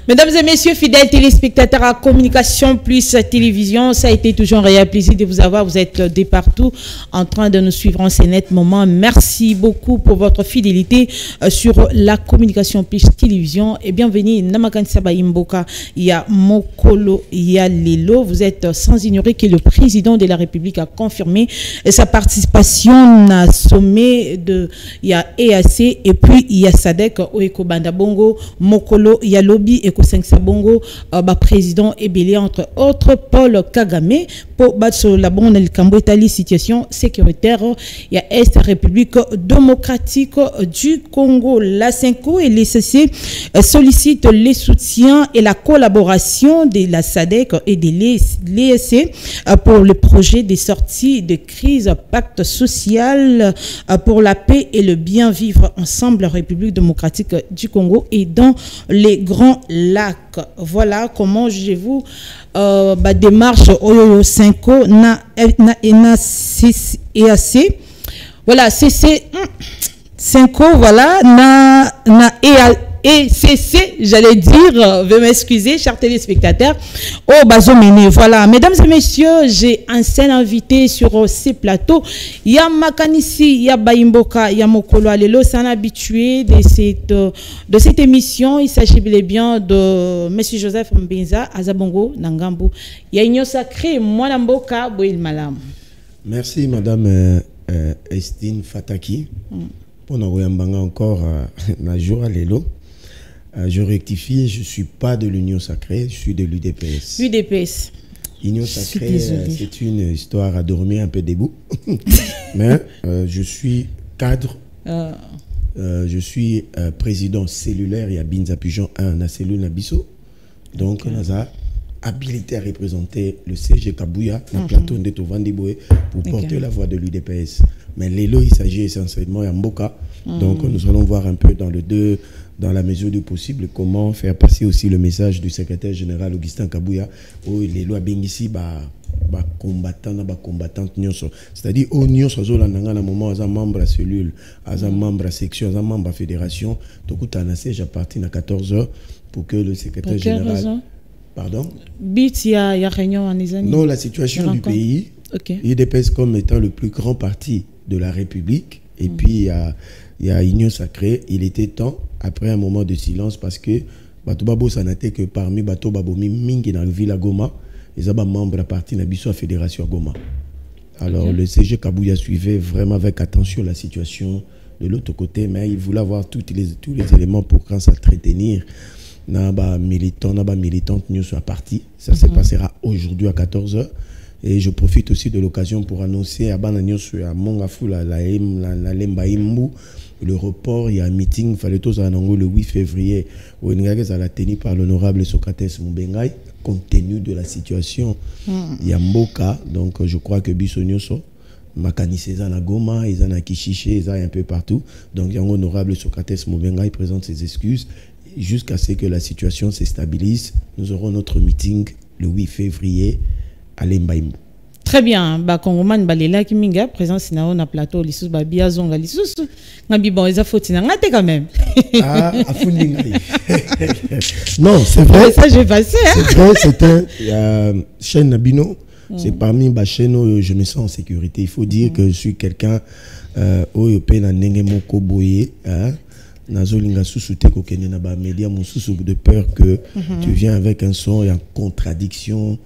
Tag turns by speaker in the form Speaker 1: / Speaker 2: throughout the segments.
Speaker 1: Mesdames et messieurs, fidèles téléspectateurs à Communication Plus Télévision, ça a été toujours un réel plaisir de vous avoir. Vous êtes de partout en train de nous suivre en ces nets moments. Merci beaucoup pour votre fidélité sur la Communication Plus Télévision. Et bienvenue, Namakan Saba Imboka, il y a Mokolo, il y a Lelo. Vous êtes sans ignorer que le président de la République a confirmé sa participation au sommet de il y a EAC et puis il y a Sadek, Oeko Bandabongo, Mokolo, il y a Lobby et Koseng Sabongo, président et belé entre autres Paul Kagame pour battre la bonne Italie situation sécuritaire. Il y a Est République démocratique du Congo. La CENCO et l'ECC sollicitent les soutiens et la collaboration de la SADC et de l'ESC pour le projet de sortie de crise pacte social pour la paix et le bien vivre ensemble République démocratique du Congo et dans les Grands Lacs. Voilà comment jugez-vous démarche Oyoyo 5 na EAC. Voilà, CC 5 voilà na ECC, j'allais dire, veuillez m'excuser, chers téléspectateurs, au Bazomene. Voilà, mesdames et messieurs, j'ai un seul invité sur ces plateaux. Il y a Makanisi, il y a Baimboka, il y a Mokolo Alelo, c'est un habitué de cette émission. Il s'agit bien de M. Joseph Mbenza, Azabongo, Nangambu. Il y a une sacrée, Mwanamboka, Boil Malam.
Speaker 2: Merci, madame Estine Fataki. Pour nous encore un jour à l'élo. Je rectifie, je ne suis pas de l'Union Sacrée, je suis de l'UDPS.
Speaker 1: UDPS.
Speaker 2: L'Union Sacrée, c'est une histoire à dormir un peu debout. Mais je suis cadre, je suis président cellulaire, il y a Binza Pigeon 1, la cellule Nabiso. Donc, on a habilité à représenter le CG Kabouya, le plateau de Tovandiboué, pour porter la voix de l'UDPS. Mais l'élo, il s'agit essentiellement de Mboka. Donc, nous allons voir un peu dans la mesure du possible, comment faire passer aussi le message du secrétaire général Augustin Kabouya, où l'élo a bien ici, combattante, c'est-à-dire, au Nyon, à un moment, à un membre à cellule, à un membre à section, à un membre à fédération, donc, tu as un j'appartiens à 14h pour que le secrétaire général. Pardon?
Speaker 1: Il y a réunion en Isanie.
Speaker 2: Non, la situation du pays, l'UDPS comme étant le plus grand parti de la République, et puis il y a Union Sacrée, il était temps, après un moment de silence, parce que Batobabo ça n'était que parmi Batobabomi Mingi dans la ville à Goma, les membres à parti de la fédération à Goma. Alors le CG Kabouya suivait vraiment avec attention la situation de l'autre côté, mais il voulait avoir tous les éléments pour quand ça entretenir. Militante nous soit parti. Ça se passera aujourd'hui à 14h. Et je profite aussi de l'occasion pour annoncer à Banagnos à Mongafou la Lemba Imbu le report. Il y a un meeting, il fallait tous en le 8 février où il y a tenu par l'honorable Socrates Mbengai compte tenu de la situation. Il y a Mboka, donc je crois que Bissonioso, Makanisi, ils en Goma, ils en a Kishiché, ils en un peu partout. Donc il y a l'honorable Socrates Mbengai présente ses excuses. Jusqu'à ce que la situation se stabilise, nous aurons notre meeting le 8 février à Lembaïmou.
Speaker 1: Très bien. Kongoman balela kiminga présence na on a plateau lisus ba biazonga lisus ngabi bon ils a fauti na ngate quand même.
Speaker 2: Ah, afuninga. Non, c'est vrai.
Speaker 1: Ça je vais passer hein.
Speaker 2: C'est vrai, c'est un chaîne Nabino, c'est parmi les chaînes où je me sens en sécurité. Il faut dire que je suis quelqu'un où je peux na ndenge moko boye hein. Nazolinga sousouté kokene na ba média mon sousou de peur que tu viens avec un son et en contradiction.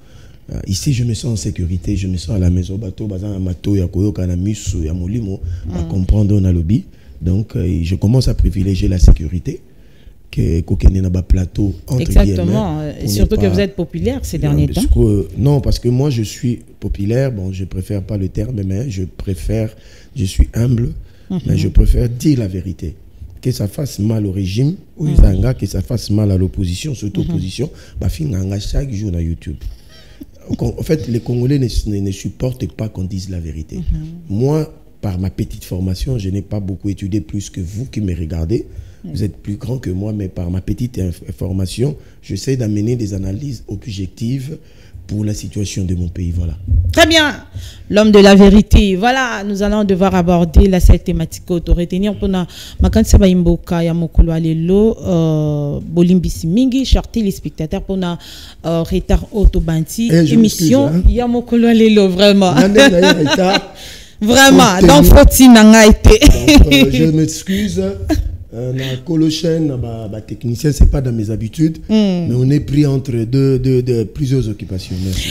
Speaker 2: Ici je me sens en sécurité, je me sens à la maison bateau bazan mato ya koyoka na misu ya molimo à comprendre on a lobby. Donc je commence à privilégier la sécurité que kokene na ba plateau entre
Speaker 1: exactement et surtout que vous êtes populaire ces derniers temps.
Speaker 2: Non, parce que moi je suis populaire, bon je préfère pas le terme mais je suis humble mais je préfère dire la vérité. Que ça fasse mal au régime, ou que ça fasse mal à l'opposition, surtout l'opposition, chaque jour sur YouTube. En fait, les Congolais ne supportent pas qu'on dise la vérité. Moi, par ma petite formation, je n'ai pas beaucoup étudié plus que vous qui me regardez. Vous êtes plus grand que moi, mais par ma petite formation, j'essaie d'amener des analyses objectives pour la situation de mon pays. Voilà.
Speaker 1: Très bien. L'homme de la vérité. Voilà, nous allons devoir aborder cette thématique auto retenir pour na makanisa ba imboka ya mokolo alelo bolimbisi mingi chers téléspectateurs pour na retard auto banti émission ya mokolo alelo vraiment. Vraiment, donc faut-il n'a été.
Speaker 2: Je m'excuse. La colochaine, bah, technicien, c'est pas dans mes habitudes, mais on est pris entre plusieurs occupations. Merci.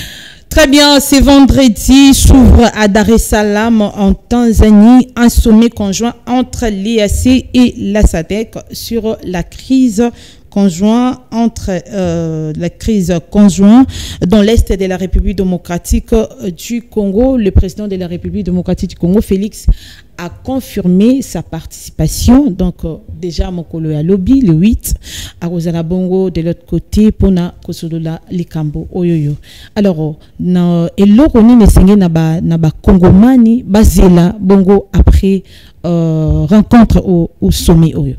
Speaker 1: Très bien, c'est vendredi, s'ouvre à Dar es Salaam en Tanzanie un sommet conjoint entre l'EAC et la SADC sur la crise conjointe dans l'est de la République démocratique du Congo. Le président de la République démocratique du Congo, Félix, a confirmé sa participation. Donc, déjà, Mokolo ya lobby, le 8, à Rosana Bongo, de l'autre côté, Pona Kosolola Likambo, Oyoyo. Alors, et l'oroni mesengue na ba Congomani, Bazela Bongo, après rencontre au sommet Oyo.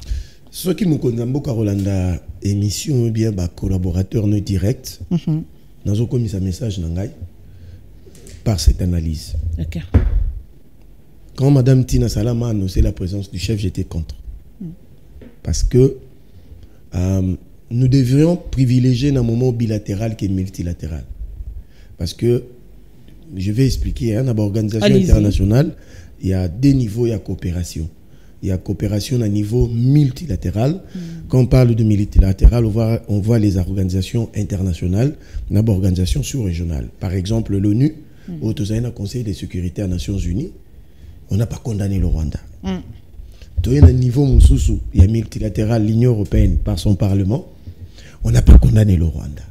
Speaker 2: Ceux qui me connaissent, Carolanda, émission, bien, collaborateur non direct, nous avons commis un message par cette analyse.
Speaker 1: Okay.
Speaker 2: Quand Mme Tina Salama a annoncé la présence du chef, j'étais contre. Parce que nous devrions privilégier un moment bilatéral qui est multilatéral. Parce que, je vais expliquer, dans l'organisation internationale, il y a deux niveaux, il y a coopération. Il y a coopération à niveau multilatéral. Quand on parle de multilatéral, on voit les organisations internationales, une organisation sous-régionale. Par exemple, l'ONU, au Conseil de sécurité des Nations Unies, on n'a pas condamné le Rwanda. Il y a un niveau Moussoussou, il y a multilatéral, l'Union européenne par son Parlement, on n'a pas condamné le Rwanda.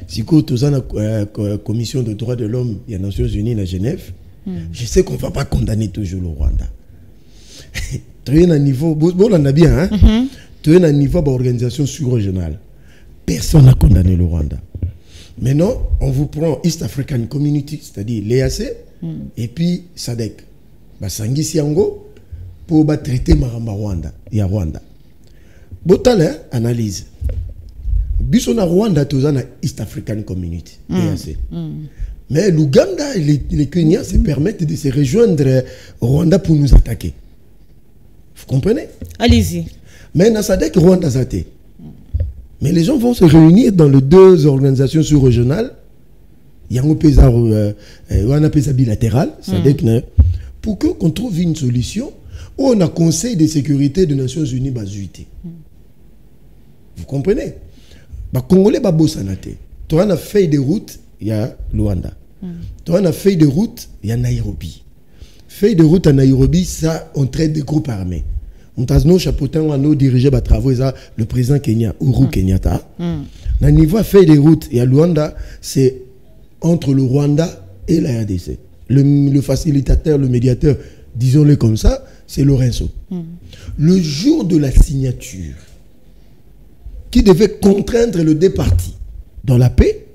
Speaker 2: Si vous avez la commission de droits de l'homme, il y a les Nations Unies à Genève, je sais qu'on ne va pas condamner toujours le Rwanda. Tu es à un niveau, bon, on a bien, hein? Tu es à un niveau d'organisation sous-régionale. Personne n'a condamné le Rwanda. Maintenant, on vous prend East African Community, c'est-à-dire l'EAC, et puis SADC. Basangi Siango, pour traiter Maramba Rwanda. Il y a Rwanda. Botale, analyse. Bisona Rwanda, tu as East African Community, l'EAC. Mais l'Ouganda et les Kenyans se permettent de se rejoindre au Rwanda pour nous attaquer. Vous comprenez?
Speaker 1: Allez-y.
Speaker 2: Mais dans SADC, Rwanda Zate. Mais les gens vont se réunir dans les deux organisations sous-régionales. Il y a un PESA bilatéral, SADC, pour qu'on trouve une solution où on a Conseil de sécurité des Nations Unies bazuité. Vous comprenez? Congolais Sanate. Tu as une feuille de route, il y a Luanda. Tu as une feuille de route, il y a Nairobi. Feuille de route à Nairobi, ça, on traite des groupes armés. On a nos chapeautins, on a nos dirigés, le président Kenya, Uhuru Kenyatta. Dans le niveau feuille de route, il y a Luanda, c'est entre le Rwanda et la RDC. Le facilitateur, le médiateur, disons-le comme ça, c'est Lorenzo. Le jour de la signature, qui devait contraindre les deux parties dans la paix,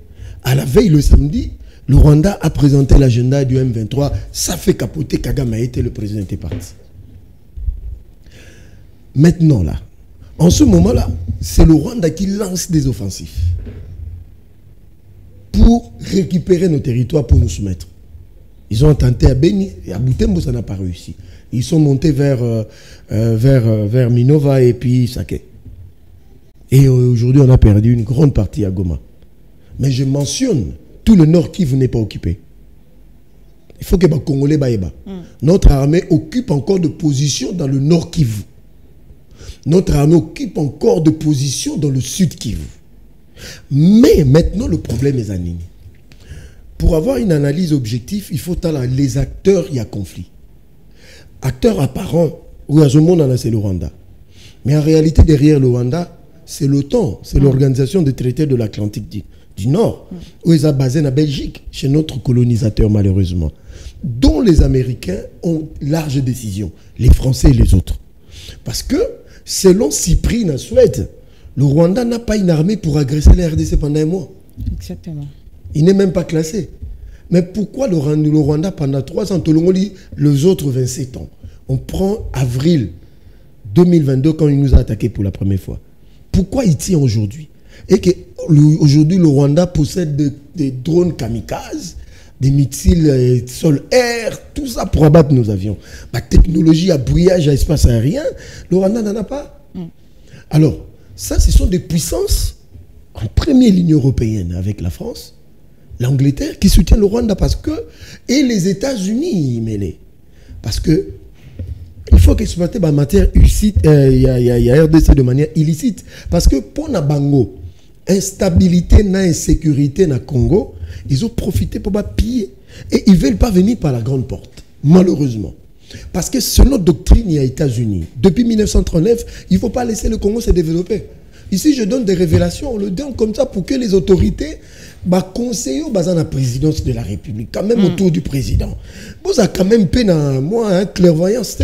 Speaker 2: à la veille le samedi, le Rwanda a présenté l'agenda du M23. Ça fait capoter Kagame a été le président des partis. Maintenant, là, en ce moment-là, c'est le Rwanda qui lance des offensifs pour récupérer nos territoires, pour nous soumettre. Ils ont tenté à Beni, et à Butembo, ça n'a pas réussi. Ils sont montés vers Minova et puis Sake. Et aujourd'hui, on a perdu une grande partie à Goma. Mais je mentionne, tout le Nord Kivu n'est pas occupé. Il faut que les Congolais baïba. Notre armée occupe encore de positions dans le Nord Kivu. Notre armée occupe encore de positions dans le Sud Kivu. Mais maintenant, le problème est anime. Pour avoir une analyse objective, il faut avoir les acteurs, il y a conflit. Acteurs apparents, oui, à ce monde, c'est le Rwanda. Mais en réalité, derrière le Rwanda, c'est l'OTAN, c'est l'Organisation des traités de l'Atlantique du Nord, où ils sont basés en Belgique, chez notre colonisateur malheureusement, dont les Américains ont large décision, les Français et les autres. Parce que, selon Cyprien en Suède, le Rwanda n'a pas une armée pour agresser la RDC pendant un mois.
Speaker 1: Exactement.
Speaker 2: Il n'est même pas classé. Mais pourquoi le Rwanda pendant 3 ans, les autres 27 ans? On prend avril 2022 quand il nous a attaqué pour la première fois. Pourquoi il tient aujourd'hui? Et qu'aujourd'hui, le Rwanda possède des drones kamikazes, des missiles sol-air, tout ça pour abattre nos avions. La technologie à brouillage, à espace aérien, le Rwanda n'en a pas. Alors, ça, ce sont des puissances en première ligne européenne avec la France, l'Angleterre, qui soutient le Rwanda parce que, et les États-Unis mêlés. Parce que, il faut qu'exploiter la matière illicite, il y a RDC de manière illicite. Parce que pour Nabango, instabilité, insécurité dans le Congo, ils ont profité pour piller. Et ils ne veulent pas venir par la grande porte, malheureusement. Parce que selon notre doctrine, il y a États-Unis. Depuis 1939, il ne faut pas laisser le Congo se développer. Ici, je donne des révélations, on le donne comme ça pour que les autorités conseillent à la présidence de la République, quand même autour du président. Vous avez quand même peine à moi, clairvoyance.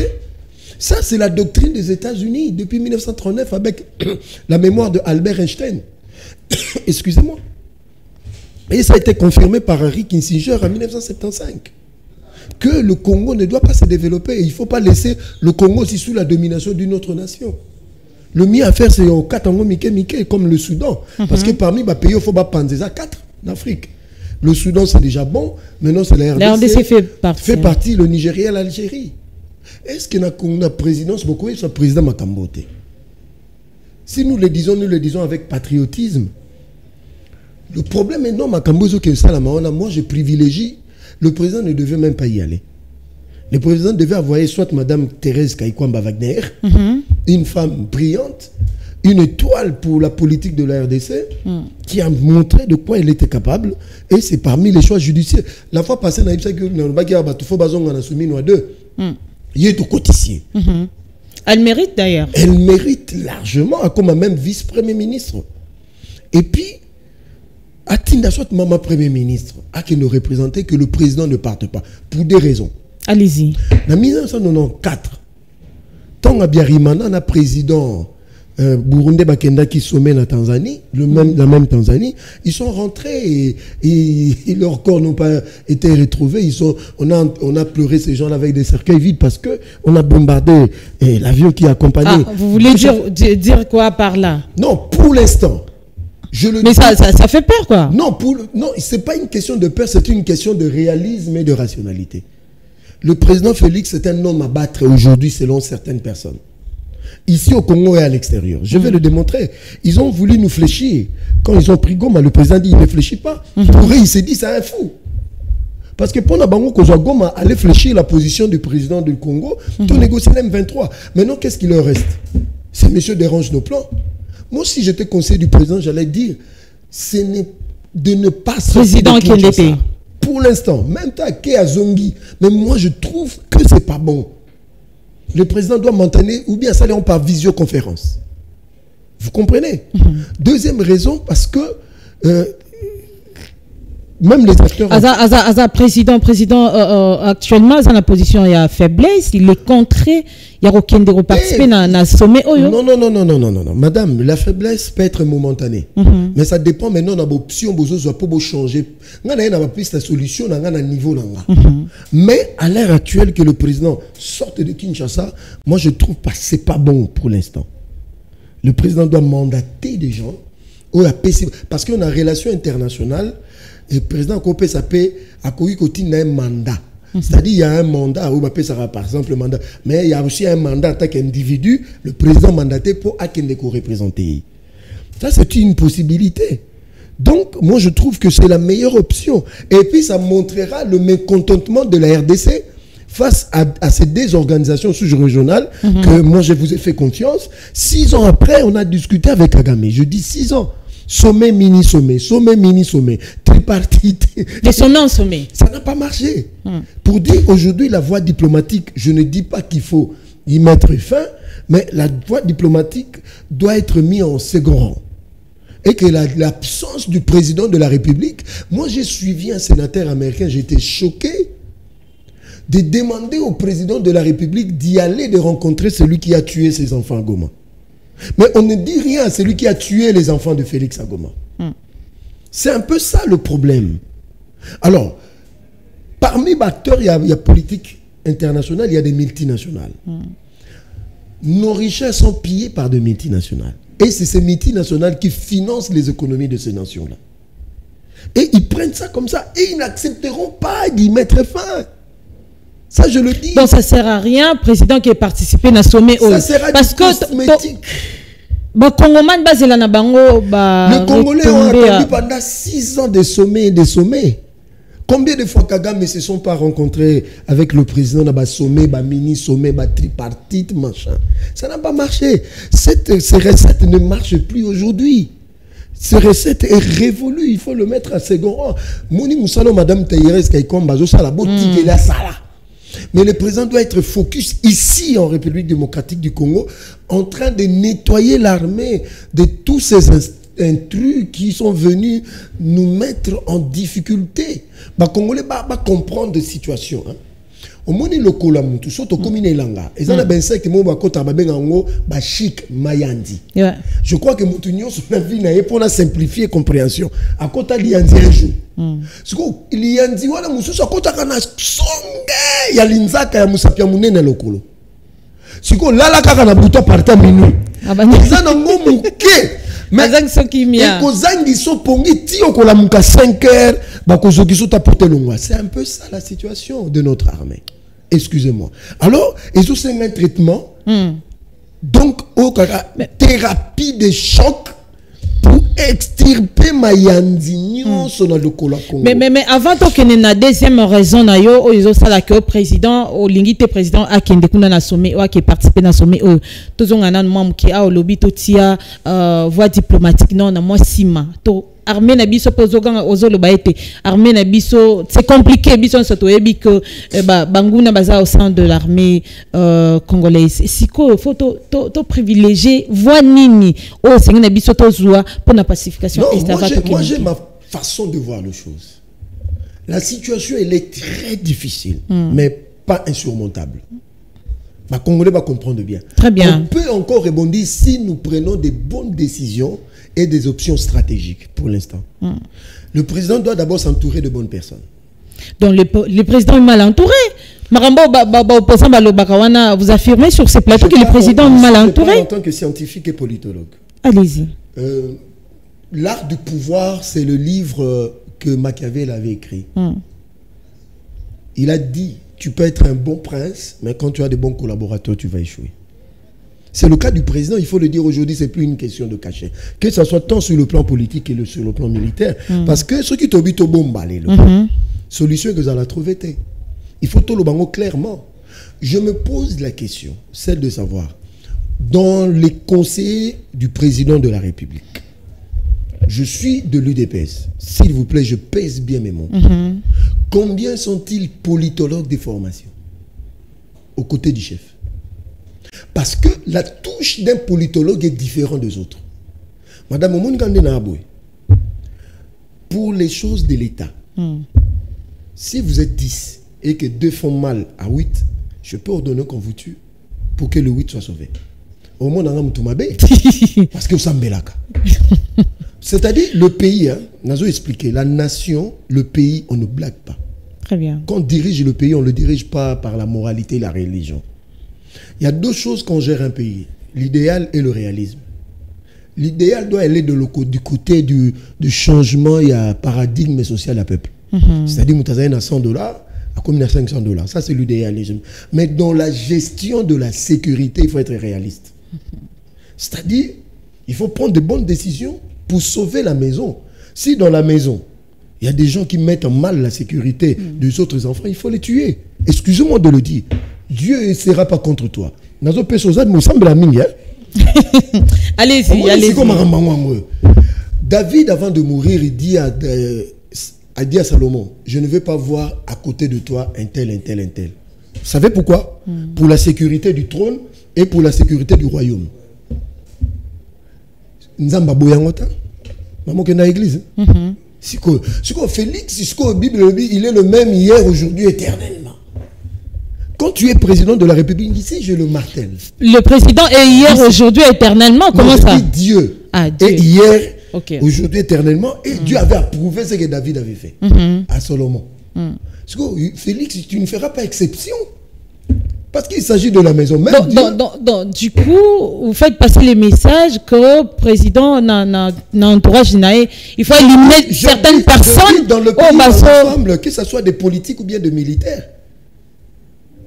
Speaker 2: Ça, c'est la doctrine des États-Unis depuis 1939 avec la mémoire de Albert Einstein. Excusez-moi. Et ça a été confirmé par Henry Kissinger en 1975. Que le Congo ne doit pas se développer. Il ne faut pas laisser le Congo aussi sous la domination d'une autre nation. Le mieux à faire, c'est au Katango Mike, comme le Soudan. Parce que parmi les pays, il faut penser à 4 en Afrique. Le Soudan, c'est déjà bon. Maintenant, c'est la RDC.
Speaker 1: La RDC fait
Speaker 2: partie, le Nigeria, l'Algérie. Est-ce que la présidence, beaucoup, c'est le président Makambote? Si nous le disons avec patriotisme. Le problème est non, Makambozo, que ça, moi, je privilégie. Le président ne devait même pas y aller. Le président devait envoyer soit Mme Thérèse Kaikwamba Wagner, une femme brillante, une étoile pour la politique de la RDC, qui a montré de quoi elle était capable, et c'est parmi les choix judiciaires. La fois passée, il y a tout coticier.
Speaker 1: Elle mérite d'ailleurs.
Speaker 2: Elle mérite largement, comme même vice-premier ministre. Et puis, Atinda soit maman premier ministre, à qui ne représentait que le président ne parte pas, pour des raisons.
Speaker 1: Allez-y.
Speaker 2: En 1994, tant que Biarimana, le président Burundi Bakenda qui sommet la Tanzanie, la même Tanzanie, ils sont rentrés et leurs corps n'ont pas été retrouvés. On a pleuré ces gens-là avec des cercueils vides parce qu'on a bombardé l'avion qui accompagnait.
Speaker 1: Ah, vous voulez dire quoi par là? Non,
Speaker 2: pour l'instant.
Speaker 1: Mais ça fait peur, quoi.
Speaker 2: Non, ce n'est pas une question de peur, c'est une question de réalisme et de rationalité. Le président Félix est un homme à battre aujourd'hui selon certaines personnes. Ici au Congo et à l'extérieur. Je vais le démontrer. Ils ont voulu nous fléchir. Quand ils ont pris Goma, le président dit il ne fléchit pas. Pour eux, il s'est dit c'est un fou. Parce que pour Nabango, Goma allait fléchir la position du président du Congo, tout négocier l'M23. Maintenant, qu'est-ce qu'il leur reste? Ces messieurs dérangent nos plans. Moi, si j'étais conseiller du président, j'allais dire de ne pas
Speaker 1: président qui l'était.
Speaker 2: Pour l'instant, même Take à Zongi, mais moi je trouve que c'est pas bon. Le président doit maintenir, ou bien ça on par visioconférence. Vous comprenez? Deuxième raison, parce que même les acteurs...
Speaker 1: président, actuellement, dans la position, il y a faiblesse, il est contré, il y a aucun de participer dans le sommet.
Speaker 2: Non. Madame, la faiblesse peut être momentanée. Mais ça dépend maintenant de l'option pour changer. On a plus la solution à un niveau. Mais à l'heure actuelle que le président sorte de Kinshasa, moi je trouve pas que ce n'est pas bon pour l'instant. Le président doit mandater des gens. Parce qu'on a une relation internationale. Et le président Kopé s'appelle à un mandat. C'est-à-dire il y a un mandat, par exemple le mandat, mais il y a aussi un mandat en tant qu'individu, le président mandaté pour Akendeko représenter. Ça c'est une possibilité. Donc moi je trouve que c'est la meilleure option. Et puis ça montrera le mécontentement de la RDC face à ces deux organisations sous-régionales que moi je vous ai fait confiance. 6 ans après, on a discuté avec Kagame. Je dis 6 ans. Sommet, mini-sommet, sommet, mini-sommet, tripartite.
Speaker 1: Les sommets en sommet.
Speaker 2: Ça n'a pas marché. Pour dire aujourd'hui la voie diplomatique, je ne dis pas qu'il faut y mettre fin, mais la voie diplomatique doit être mise en second rang. Et que l'absence du président de la République, moi j'ai suivi un sénateur américain, j'étais choqué de demander au président de la République d'y aller, de rencontrer celui qui a tué ses enfants à Goma. Mais on ne dit rien à celui qui a tué les enfants de Félix à Goma. C'est un peu ça le problème. Alors, parmi les acteurs, il y a politique internationale, il y a des multinationales. Nos richesses sont pillées par des multinationales. Et c'est ces multinationales qui financent les économies de ces nations-là. Et ils prennent ça comme ça. Et ils n'accepteront pas d'y mettre fin. Ça, je le dis.
Speaker 1: Donc, ça ne sert à rien, président qui est participé dans le sommet.
Speaker 2: Ça sert à
Speaker 1: parce
Speaker 2: du cosmétique.
Speaker 1: Le
Speaker 2: Congolais ont attendu pendant 6 ans de sommets et de sommets. Combien de fois Kagame ne se sont pas rencontrés avec le président dans le sommet, mini-sommet, tripartite, machin. Ça n'a pas marché. Ces recettes ne marchent plus aujourd'hui. Ces recettes est révolue. Il faut le mettre à second rang. Mouni Moussalo, Madame Taïres, Kaikomba, Zosala, Botique et la Sala. Mais le président doit être focus ici en République démocratique du Congo, en train de nettoyer l'armée de tous ces intrus qui sont venus nous mettre en difficulté. Les Congolais vont comprendre la situation. Au moins, le Kolamutu, surtout comme il langa. Et ça, c'est que moi, je chic mayandi. Je crois que Moutounion, son avis, n'a pour simplifier la compréhension. À côté de l'Yandi un jour. Parce que l'Yandi, voilà, Moussou, à côté de il y a l'Inzaka, il y a Moussapia Mounene Lokolo. Si vous là, quand on a bouton par ta minute. Ils ont un mot mouké. Mais ils sont pongi, tio ko la mouka 5 heures, c'est un peu ça la situation de notre armée. Excusez-moi. Alors, ils ont un traitement. Donc, thérapie de choc pour extirper Mayandi sur le Congo.
Speaker 1: Mais avant qu'il y ait une deuxième raison, ils ont ça que le président, au l'ingité président, a qui est sommet, qui participé dans le sommet, tous ont un membre qui a au lobby, totia voie diplomatique, non, moi sima. Armée nabiso pozoga ozolo baete armée nabiso c'est compliqué biso soto ebi que banguna baza au sein de l'armée congolaise siko faut to privilégier voix nini o sengi nabiso to zoa pour la pacification.
Speaker 2: Non, moi j'ai ma façon de voir les choses. La situation elle est très difficile mais pas insurmontable. Les Congolais va comprendre bien.
Speaker 1: Très bien.
Speaker 2: On peut encore rebondir si nous prenons des bonnes décisions et des options stratégiques pour l'instant. Le président doit d'abord s'entourer de bonnes personnes.
Speaker 1: Donc le président est mal entouré. Marambo vous affirmez sur ces plateaux que le président est mal entouré.
Speaker 2: En tant que scientifique et politologue.
Speaker 1: Allez-y.
Speaker 2: L'art du pouvoir, c'est le livre que Machiavel avait écrit. Il a dit, tu peux être un bon prince, mais quand tu as de bons collaborateurs, tu vas échouer. C'est le cas du président, il faut le dire aujourd'hui, ce n'est plus une question de cachet. Que ce soit tant sur le plan politique que sur le plan militaire. Parce que ceux qui t'habitent au bon balai, solution que vous allez trouver, il faut tout le bango clairement. Je me pose la question, celle de savoir, dans les conseillers du président de la République, je suis de l'UDPS, s'il vous plaît, je pèse bien mes mots. Combien sont-ils politologues de formation aux côtés du chef? Parce que la touche d'un politologue est différente des autres. Madame Omoungande Naaboué, pour les choses de l'État, si vous êtes 10 et que 2 font mal à 8, je peux ordonner qu'on vous tue pour que le 8 soit sauvé. Au moins, on a parce que vous savez là. C'est-à-dire, le pays, Nazo expliqué, la nation, le pays, on ne blague pas.
Speaker 1: Très bien.
Speaker 2: Quand on dirige le pays, on ne le dirige pas par la moralité et la religion. Il y a 2 choses quand on gère un pays, l'idéal et le réalisme. L'idéal doit aller du côté du changement, il y a un paradigme social à peuple. C'est-à-dire, vous avez à $100, à combien à $500. Ça, c'est l'idéalisme. Mais dans la gestion de la sécurité, il faut être réaliste. C'est-à-dire, il faut prendre de bonnes décisions pour sauver la maison. Si dans la maison, il y a des gens qui mettent en mal la sécurité des autres enfants, il faut les tuer. Excusez-moi de le dire. Dieu ne sera pas contre toi.
Speaker 1: Allez-y, allez-y.
Speaker 2: David, avant de mourir, il dit a dit à Salomon, je ne veux pas voir à côté de toi un tel, un tel, un tel. Vous savez pourquoi? Pour la sécurité du trône et pour la sécurité du royaume. Nzamba boyangota, maman qui est dans l'église. Félix, Bible, il est le même hier, aujourd'hui, éternellement. Quand tu es président de la République, ici, je le martèle.
Speaker 1: Le président est hier, aujourd'hui, éternellement. Comment ça?
Speaker 2: Dieu.
Speaker 1: Dieu.
Speaker 2: Et hier, aujourd'hui, éternellement. Et Dieu avait approuvé ce que David avait fait à Salomon. Félix, tu ne feras pas exception. Parce qu'il s'agit de la maison. Même
Speaker 1: du coup, vous faites passer les messages que le président n'a entourage, il faut éliminer certaines personnes
Speaker 2: dans le pays ensemble, que ce soit des politiques ou bien des militaires.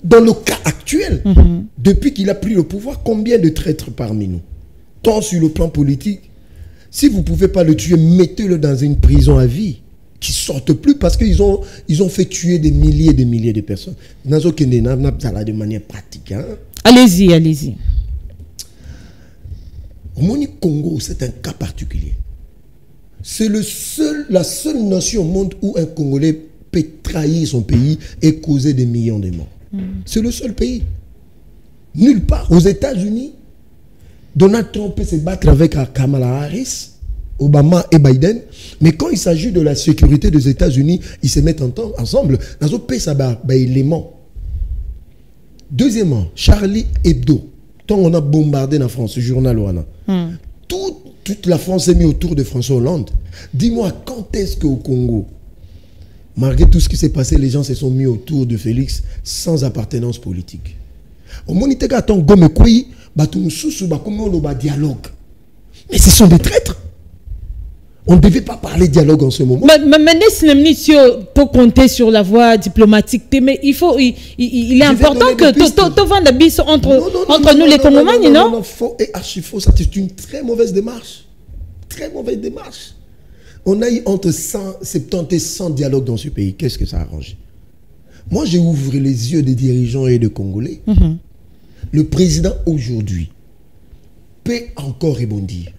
Speaker 2: Dans le cas actuel, depuis qu'il a pris le pouvoir, combien de traîtres parmi nous? Tant sur le plan politique, si vous ne pouvez pas le tuer, mettez-le dans une prison à vie, qui ne sortent plus parce qu'ils ont fait tuer des milliers et des milliers de personnes. De manière pratique. Hein?
Speaker 1: Allez-y, allez-y.
Speaker 2: Au Congo, c'est un cas particulier. C'est la seule nation au monde où un Congolais peut trahir son pays et causer des millions de morts. C'est le seul pays. Nulle part. Aux États-Unis, Donald Trump peut se battre avec Kamala Harris, Obama et Biden, mais quand il s'agit de la sécurité des États-Unis, ils se mettent ensemble. Dans un pays, ça va élément. Deuxièmement, Charlie Hebdo. Tant on a bombardé la France, ce journal, toute la France est mise autour de François Hollande. Dis-moi, quand est-ce qu'au Congo, malgré tout ce qui s'est passé, les gens se sont mis autour de Félix sans appartenance politique? Au Monitega, attends, Gomekouyi, dialogue. Mais ce sont des traîtres. On ne devait pas parler dialogue en ce moment.
Speaker 1: Mais si pour compter sur la voie diplomatique, mais il est important que tout vende entre nous les Congolais, non?
Speaker 2: Non, faux et archi faux. Ça, c'est une très mauvaise démarche. Très mauvaise démarche. On a eu entre 170 et 100 dialogues dans ce pays. Qu'est-ce que ça a arrangé? Moi, j'ai ouvert les yeux des dirigeants et des Congolais. Le président aujourd'hui peut encore rebondir.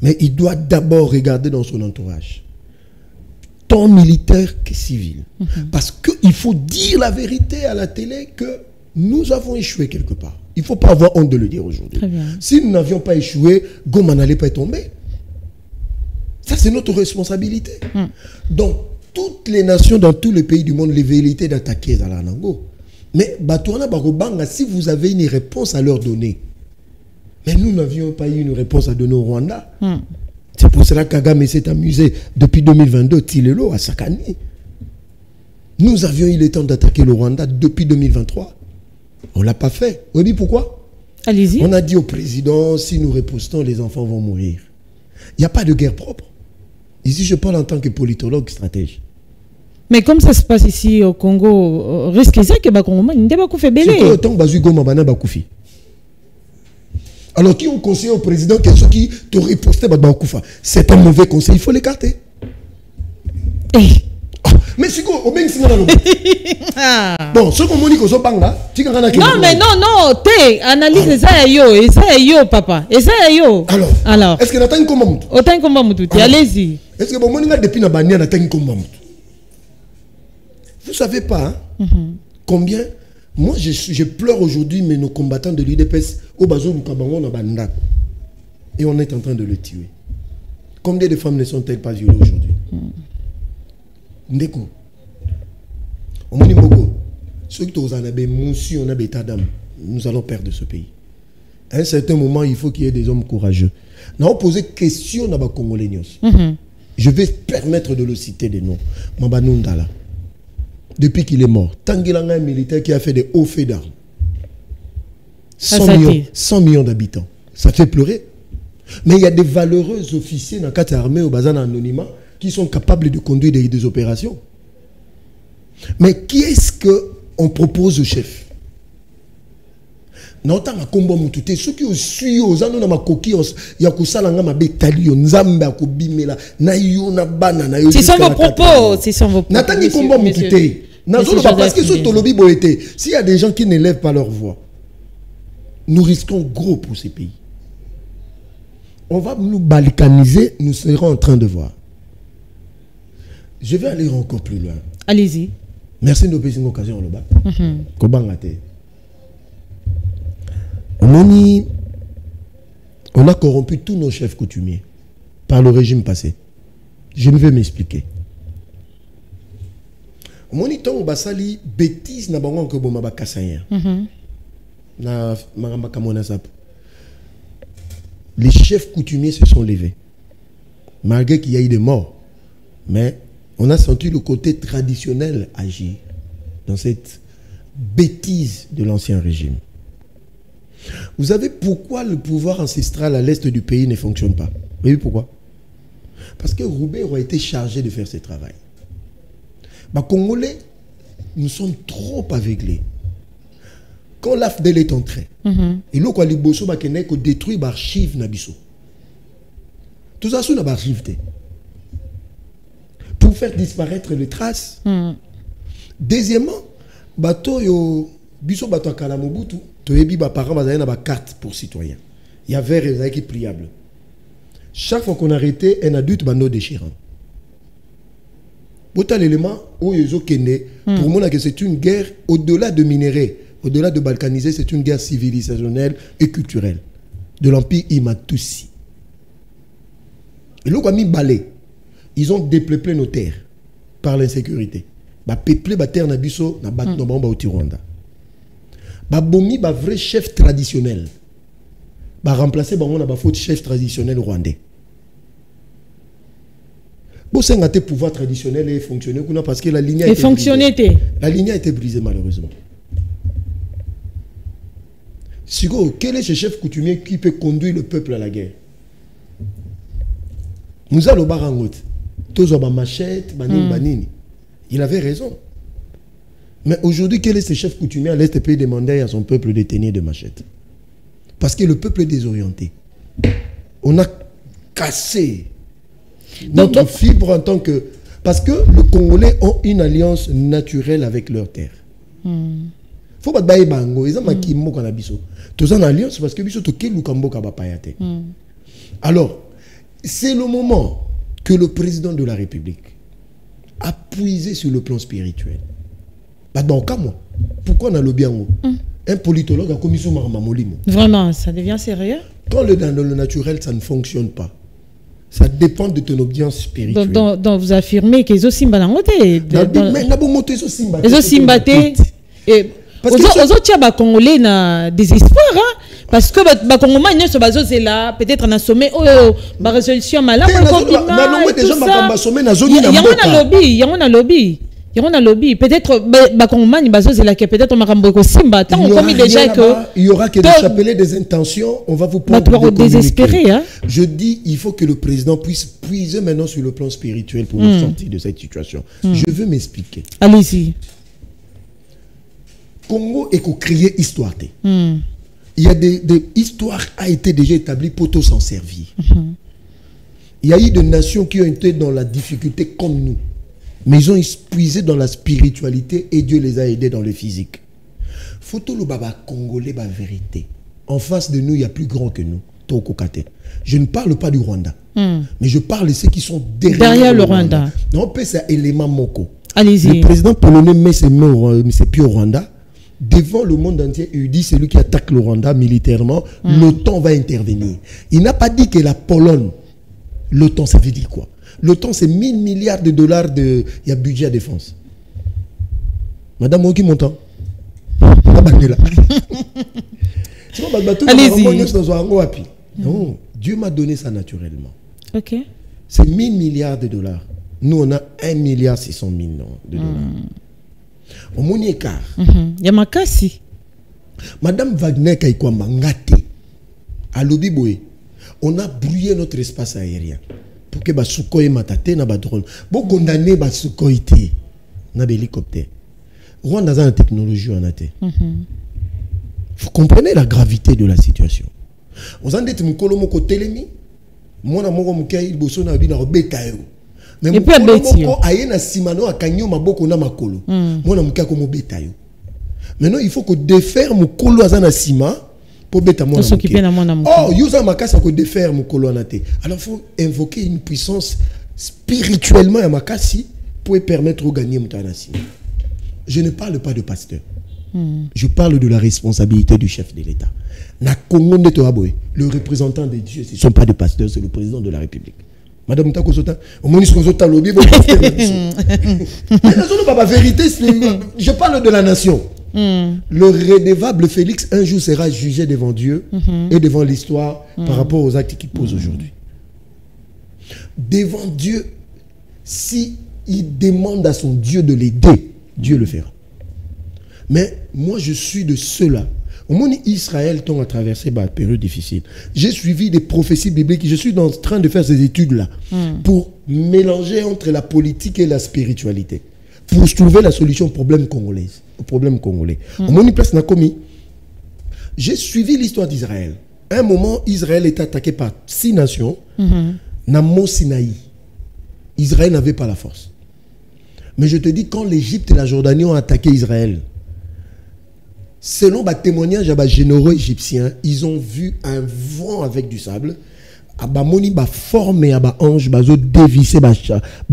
Speaker 2: Mais il doit d'abord regarder dans son entourage, tant militaire que civil. Parce qu'il faut dire la vérité à la télé que nous avons échoué quelque part. Il ne faut pas avoir honte de le dire aujourd'hui. Si nous n'avions pas échoué, Goma n'allait pas tomber. Ça, c'est notre responsabilité. Donc, toutes les nations dans tous les pays du monde, les vérités d'attaquer Zalanango. Mais si vous avez une réponse à leur donner, mais nous n'avions pas eu une réponse à donner au Rwanda. C'est pour cela que Kagame s'est amusé depuis 2022, Tilelo, à Sakani. Nous avions eu le temps d'attaquer le Rwanda depuis 2023. On ne l'a pas fait. Vous savez pourquoi?
Speaker 1: Allez-y.
Speaker 2: On a dit au président, si nous répostons, les enfants vont mourir. Il n'y a pas de guerre propre. Ici, je parle en tant que politologue stratège.
Speaker 1: Mais comme ça se passe ici au Congo, risque c'est que les Congolais ne pas fait belé.
Speaker 2: C'est autant que Goma Bana Bakoufi. Alors, qui ont conseillé au président que ceux qui te riposté, c'est un mauvais conseil, il faut l'écarter. Mais c'est quoi? Bon, ce qu'on dit que ce bang là, tu as
Speaker 1: non, mais non, analyse ça yo, papa. Et ça yo. Alors.
Speaker 2: Est-ce que tu as un combat?
Speaker 1: Autant combat moutou. Allez-y.
Speaker 2: Est-ce que bon, depuis la bannière, tu as un combat? Vous ne savez pas combien. Moi, je pleure aujourd'hui, mais nos combattants de l'UDPS, et on est en train de le tuer. Combien de femmes ne sont-elles pas violées aujourd'hui? Ndeko. Ceux qui ont un état d'âme, nous allons perdre ce pays. À un certain moment, il faut qu'il y ait des hommes courageux. Nous avons posé question à Congolais. Je vais permettre de le citer des noms. Mabanundala. Depuis qu'il est mort, Tanguilanga, un militaire qui a fait des hauts faits d'armes. 100 millions d'habitants. Ça fait pleurer. Mais il y a des valeureux officiers dans la armée au bazar anonymat qui sont capables de conduire des opérations. Mais qui est-ce qu'on propose au chef? Ceux qui ont suivi aux années de ma coquille, il y a que ça,
Speaker 1: ce sont vos propos. Ce sont vos propos.
Speaker 2: Parce que s'il y a des gens qui n'élèvent pas leur voix, nous risquons gros pour ces pays. On va nous balkaniser, nous serons en train de voir. Je vais aller encore plus loin.
Speaker 1: Allez-y.
Speaker 2: Merci de nous donner une occasion. On a corrompu tous nos chefs coutumiers par le régime passé. Je vais m'expliquer. Moniton basali bêtise na bango que boma bakasanya. Na maramba kamona sap. Les chefs coutumiers se sont levés. Malgré qu'il y a eu des morts, mais on a senti le côté traditionnel agir dans cette bêtise de l'ancien régime. Vous savez pourquoi le pouvoir ancestral à l'est du pays ne fonctionne pas? Vous voyez pourquoi? Parce que Roubaix aurait été chargé de faire ce travail. Congolais, nous sommes trop aveuglés. Quand l'AFDEL est entré, et là, quand les bosso va détruire l'archive Nabiso. Tout ça, c'est une archive. Pour faire disparaître les traces. Deuxièmement, bateau yo biso bateau à Kalamobutu, to yebi ba parents bazana na ba carte pour citoyens. Il y avait des qui pliables. Chaque fois qu'on arrêtait un adulte bano déchirant. Botal l'élément où ils ont kende pour moi que c'est une guerre au-delà de minerais, au-delà de balkaniser, c'est une guerre civilisationnelle et culturelle de l'empire Imatusi. Et là, mis balai, ils ont dépeuplé nos terres par l'insécurité. Ba peuplé ba terre na biso na bat no bamba au Rwanda. Ba bomi ba vrai chef traditionnel. Ba remplacer ba na ba faute chef traditionnel rwandais. Bon, c'est un pouvoir traditionnel et fonctionner parce que la ligne a été brisée. La ligne a été brisée malheureusement. Sigo, quel est ce chef coutumier qui peut conduire le peuple à la guerre? Nous allons barangot. Tous ont machette, banini. Il avait raison. Mais aujourd'hui, quel est ce chef coutumier à l'Est pays demander à son peuple de tenir de machette? Parce que le peuple est désorienté. On a cassé notre fibre en tant que... Parce que les Congolais ont une alliance naturelle avec leur terre. Faut pas bailler bango. Ils ont maquillé mon canabiso. Tous en alliance parce que biso to ke lukambo kabapayate. Alors, c'est le moment que le président de la République a puisé sur le plan spirituel. Pourquoi on a le bien? Un politologue a commis son maramamolimo.
Speaker 1: Vraiment, ça devient sérieux?
Speaker 2: Quand dans le naturel, ça ne fonctionne pas. Ça dépend de ton audience spirituelle.
Speaker 1: Donc vous affirmez que les Osimba n'ont pas été.
Speaker 2: Mais
Speaker 1: les Osimba aux autres Congolais na désespoir, parce que les Congolais sont là, peut-être en sommet, ma résolution malade. Il y a un lobby. Il y a un lobby. Peut-être les Congolais peut-être on m'a dit Simba.
Speaker 2: Il y aura que des chapelets des intentions. On va vous prendre
Speaker 1: désespéré.
Speaker 2: Je dis, il faut que le président puisse puiser maintenant sur le plan spirituel pour nous sortir de cette situation. Je veux m'expliquer.
Speaker 1: Allez-y.
Speaker 2: Congo est co-créé histoire. Il y a des histoires a été déjà établies pour tous s'en servir. Il y a eu des nations qui ont été dans la difficulté comme nous. Mais ils ont puisé dans la spiritualité et Dieu les a aidés dans le physique. Faut-il le baba congolais, la vérité. En face de nous, il y a plus grand que nous. Je ne parle pas du Rwanda. Mais je parle de ceux qui sont derrière le Rwanda. Non, c'est un élément moko.
Speaker 1: Allez-y.
Speaker 2: Le président polonais met ses pieds au Rwanda. Devant le monde entier, il dit c'est lui qui attaque le Rwanda militairement. L'OTAN va intervenir. Il n'a pas dit que la Pologne, l'OTAN, ça veut dire quoi? L'OTAN, c'est 1000 milliards de dollars de budget à défense. Madame, qui m'entend?
Speaker 1: Allez-y.
Speaker 2: Non, Dieu m'a donné ça naturellement.
Speaker 1: Ok.
Speaker 2: C'est 1000 milliards de dollars. Nous, on a 1 milliard 600 millions de dollars. Au mon écart.
Speaker 1: Yamakasi.
Speaker 2: Madame Wagner Kaikwamba Ngate, à Lobiboé, on a brouillé notre espace aérien pour que les Sukhoi matate na ba drone. Pour condamner les Sukhoi na hélicoptère. Rwanda a la technologie en até. Vous comprenez la gravité de la situation. On a dit que mukolo moko telemi, mwana moko mukai boso na bina robeta yo. Mais mukolo moko ayena simano akanyo maboko na makolo. Mwana mukai ko mobeta yo. Maintenant il faut que défaire mukolo azana sima pour beta mwana mukai. Oh, yuza makasa ko défaire mukolo anate. Alors il faut invoquer une puissance spirituellement à makasi pour permettre de gagner mutana sima. Je ne parle pas de pasteur. Je parle de la responsabilité du chef de l'État. Na Congo de Toaboé, le représentant de Dieu, ce ne sont pas des pasteurs, c'est le président de la République. Madame Takosota, au moins Sota lobby, la vérité, je parle de la nation. Le redevable Félix, un jour, sera jugé devant Dieu et devant l'histoire par rapport aux actes qu'il pose aujourd'hui. Devant Dieu, si il demande à son Dieu de l'aider, Dieu le fera. Mais moi, je suis de ceux-là. Au moment où Israël tend à traverser une période difficile, j'ai suivi des prophéties bibliques. Je suis en train de faire ces études-là pour mélanger entre la politique et la spiritualité, pour trouver la solution au problème congolais. Au moment où place n'a commis, j'ai suivi l'histoire d'Israël. À un moment, Israël était attaqué par 6 nations. Dans Mont Sinaï, Israël n'avait pas la force. Mais je te dis, quand l'Égypte et la Jordanie ont attaqué Israël, selon les témoignages des généraux égyptiens, ils ont vu un vent avec du sable. Abamoni ba formé aba ange bazo dévisser ba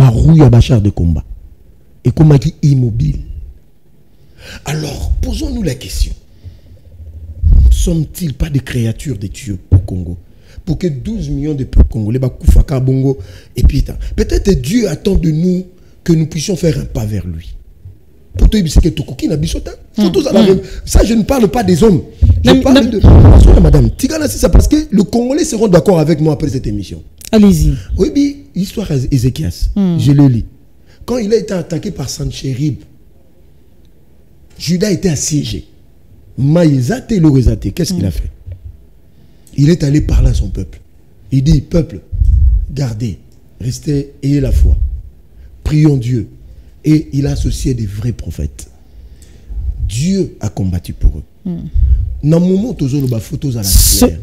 Speaker 2: rouille ba char de combat. Et comment qui immobile. Alors, posons-nous la question. Sommes-ils pas des créatures de Dieu au Congo? Pour que 12 millions de peuples congolais ba koufaka bongo et puis peut-être Dieu attend de nous que nous puissions faire un pas vers lui. Pour te dire que Tokoki n'a bisota. Ça, je ne parle pas des hommes. Je parle de madame Tigana, c'est ça parce que le Congolais seront d'accord avec moi après cette émission.
Speaker 1: Allez-y.
Speaker 2: Oui, l'histoire d'Ézéchias, je le lis. Quand il a été attaqué par Sanchérib, Juda était assiégé. Maïzate et Lorezate, qu'est-ce qu'il a fait? Il est allé parler à son peuple. Il dit, peuple, gardez, restez, ayez la foi. Prions Dieu. Et il a associé des vrais prophètes. Dieu a combattu pour eux.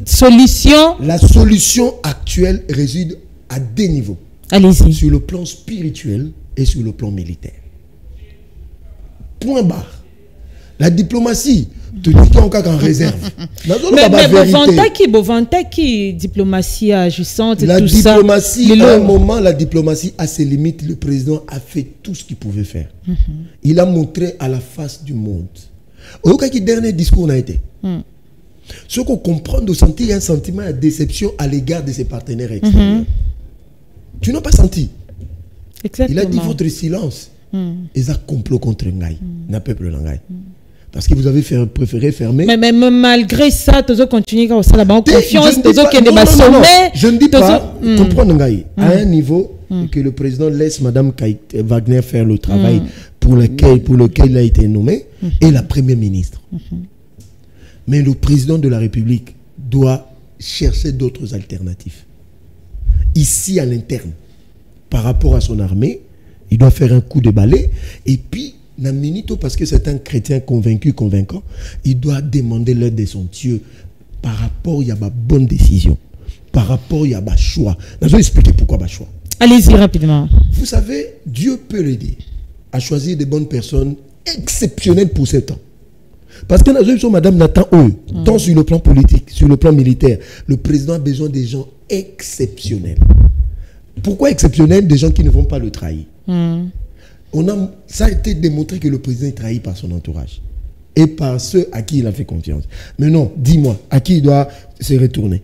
Speaker 1: Solution.
Speaker 2: La solution actuelle réside à 2 niveaux.
Speaker 1: Allez-y.
Speaker 2: Sur le plan spirituel et sur le plan militaire. Point barre. La diplomatie, te dis qu'en cas qu'en réserve.
Speaker 1: Mais Bovanta qui diplomatie agissante,
Speaker 2: la
Speaker 1: tout
Speaker 2: diplomatie,
Speaker 1: ça,
Speaker 2: à un moment, la diplomatie a ses limites. Le président a fait tout ce qu'il pouvait faire. Il a montré à la face du monde. Au cas qui dernier discours n'a été. Ce qu'on comprend de sentir, il y a un sentiment de déception à l'égard de ses partenaires extérieurs. Tu n'as pas senti.
Speaker 1: Exactement.
Speaker 2: Il a dit votre silence. Ils ont complot contre Ngaï, n'a peuple Ngaï. Parce que vous avez préféré fermer.
Speaker 1: Mais malgré ça, tu as continué à faire la confiance.
Speaker 2: Je ne dis pas, comprendre Ngaï, à un niveau que le président laisse Mme Wagner faire le travail pour lequel il a été nommé, et la première ministre. Mais le président de la République doit chercher d'autres alternatives. Ici, à l'interne, par rapport à son armée, il doit faire un coup de balai, et puis, parce que c'est un chrétien convaincu, convaincant, il doit demander l'aide de son Dieu par rapport à la bonne décision, par rapport à la choix. Je vais expliquer pourquoi le choix.
Speaker 1: Allez-y rapidement.
Speaker 2: Vous savez, Dieu peut l'aider à choisir des bonnes personnes exceptionnelles pour ce temps. Parce que nous avons Madame Nathan tant sur le plan politique, sur le plan militaire, le président a besoin des gens exceptionnels. Pourquoi exceptionnels? Des gens qui ne vont pas le trahir. Ça a été démontré que le président est trahi par son entourage et par ceux à qui il a fait confiance. Mais non, dis-moi, à qui il doit se retourner?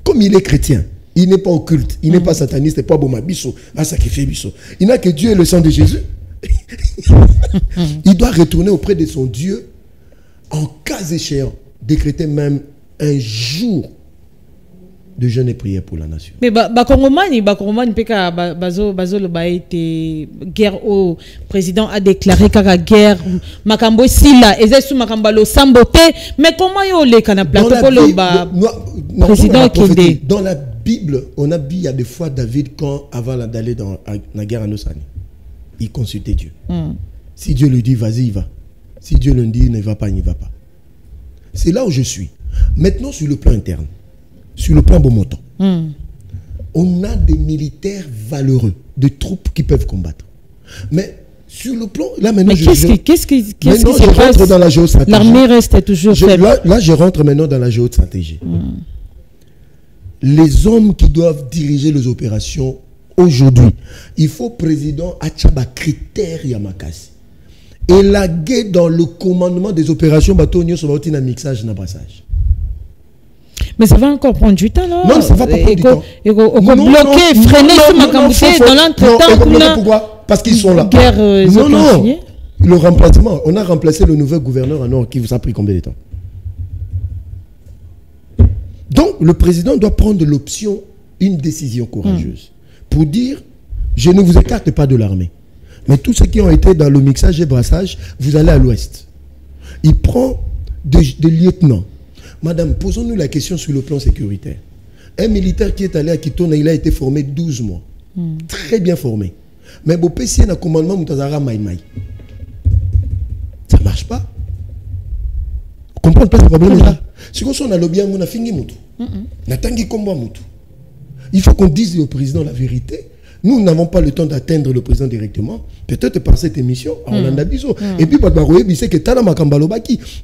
Speaker 2: Comme il est chrétien, il n'est pas occulte, il n'est pas sataniste, il n'est pas bomabiso, à sacrifier biso. Il n'a que Dieu et le sang de Jésus. Il doit retourner auprès de son Dieu, en cas échéant, décréter même un jour de jeûne et prière pour la nation.
Speaker 1: Mais Bakongomani peka bazo le été guerre au président a déclaré qu'à guerre makambo sila ezesu makambalo sambote mais comment yo le kana plateau pour le président Kende.
Speaker 2: Dans la Bible, on a dit il y a des fois David quand avant d'aller dans la guerre en Osanie, il consultait Dieu. Si Dieu lui dit vas-y, il va. Si Dieu lui dit ne va pas, il n'y va pas. C'est là où je suis. Maintenant sur le plan interne. Sur le plan Bomoto, on a des militaires valeureux, des troupes qui peuvent combattre. Mais sur le plan, là maintenant,
Speaker 1: qu'est-ce qui
Speaker 2: je rentre dans la géostratégie.
Speaker 1: L'armée reste toujours faible.
Speaker 2: Là, je rentre maintenant dans la géostratégie. Les hommes qui doivent diriger les opérations aujourd'hui, il faut président Achaba critère Yamakasi. Et la guerre dans le commandement des opérations, bateau sur un mixage, un brassage.
Speaker 1: Mais ça va encore prendre du temps, là.
Speaker 2: Non, ça va pas prendre du temps.
Speaker 1: Et bloquer, freiner ce macambouté dans l'entretemps.
Speaker 2: Pourquoi? Parce qu'ils sont là.
Speaker 1: Non.
Speaker 2: Le remplacement, on a remplacé le nouvel gouverneur en Nord qui vous a pris combien de temps? Donc, le président doit prendre l'option, une décision courageuse, pour dire, je ne vous écarte pas de l'armée. Mais tous ceux qui ont été dans le mixage et brassage, vous allez à l'ouest. Il prend des lieutenants. Madame, posons-nous la question sur le plan sécuritaire. Un militaire qui est allé à Kitona, il a été formé 12 mois. Très bien formé. Mais si il y a un commandement, ça ne marche pas. Vous comprenez pas ce problème là? Si on a le bien, on a fini mutu. Il faut qu'on dise au président la vérité. Nous n'avons pas le temps d'atteindre le président directement. Peut-être par cette émission, et puis,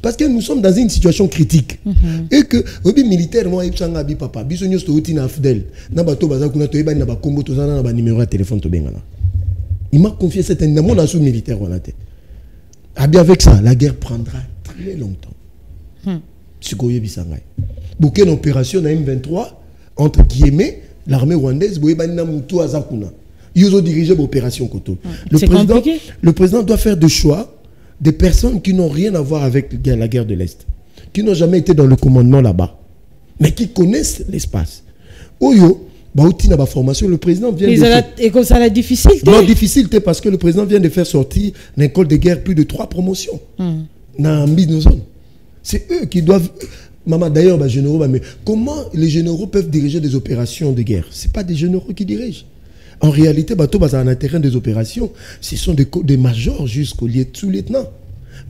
Speaker 2: parce que nous sommes dans une situation critique. Et que, militairement, il m'a confié cette numéro militaire. Avec ça, la guerre prendra très longtemps. Bouquet d'opération à M23, entre guillemets, l'armée rwandaise, ils ont dirigé l'opération Koto. Le président doit faire des choix des personnes qui n'ont rien à voir avec la guerre de l'Est, qui n'ont jamais été dans le commandement là-bas, mais qui connaissent l'espace. Oyo, formation, le président vient de faire...
Speaker 1: Et comme ça, la difficulté.
Speaker 2: Non, difficulté parce que le président vient de faire sortir l'école de guerre plus de 3 promotions. C'est eux qui doivent... Maman, d'ailleurs, généraux, mais comment les généraux peuvent diriger des opérations de guerre? Ce n'est pas des généraux qui dirigent. En réalité, en terrain des opérations, ce sont des majors jusqu'au sous-lieutenant.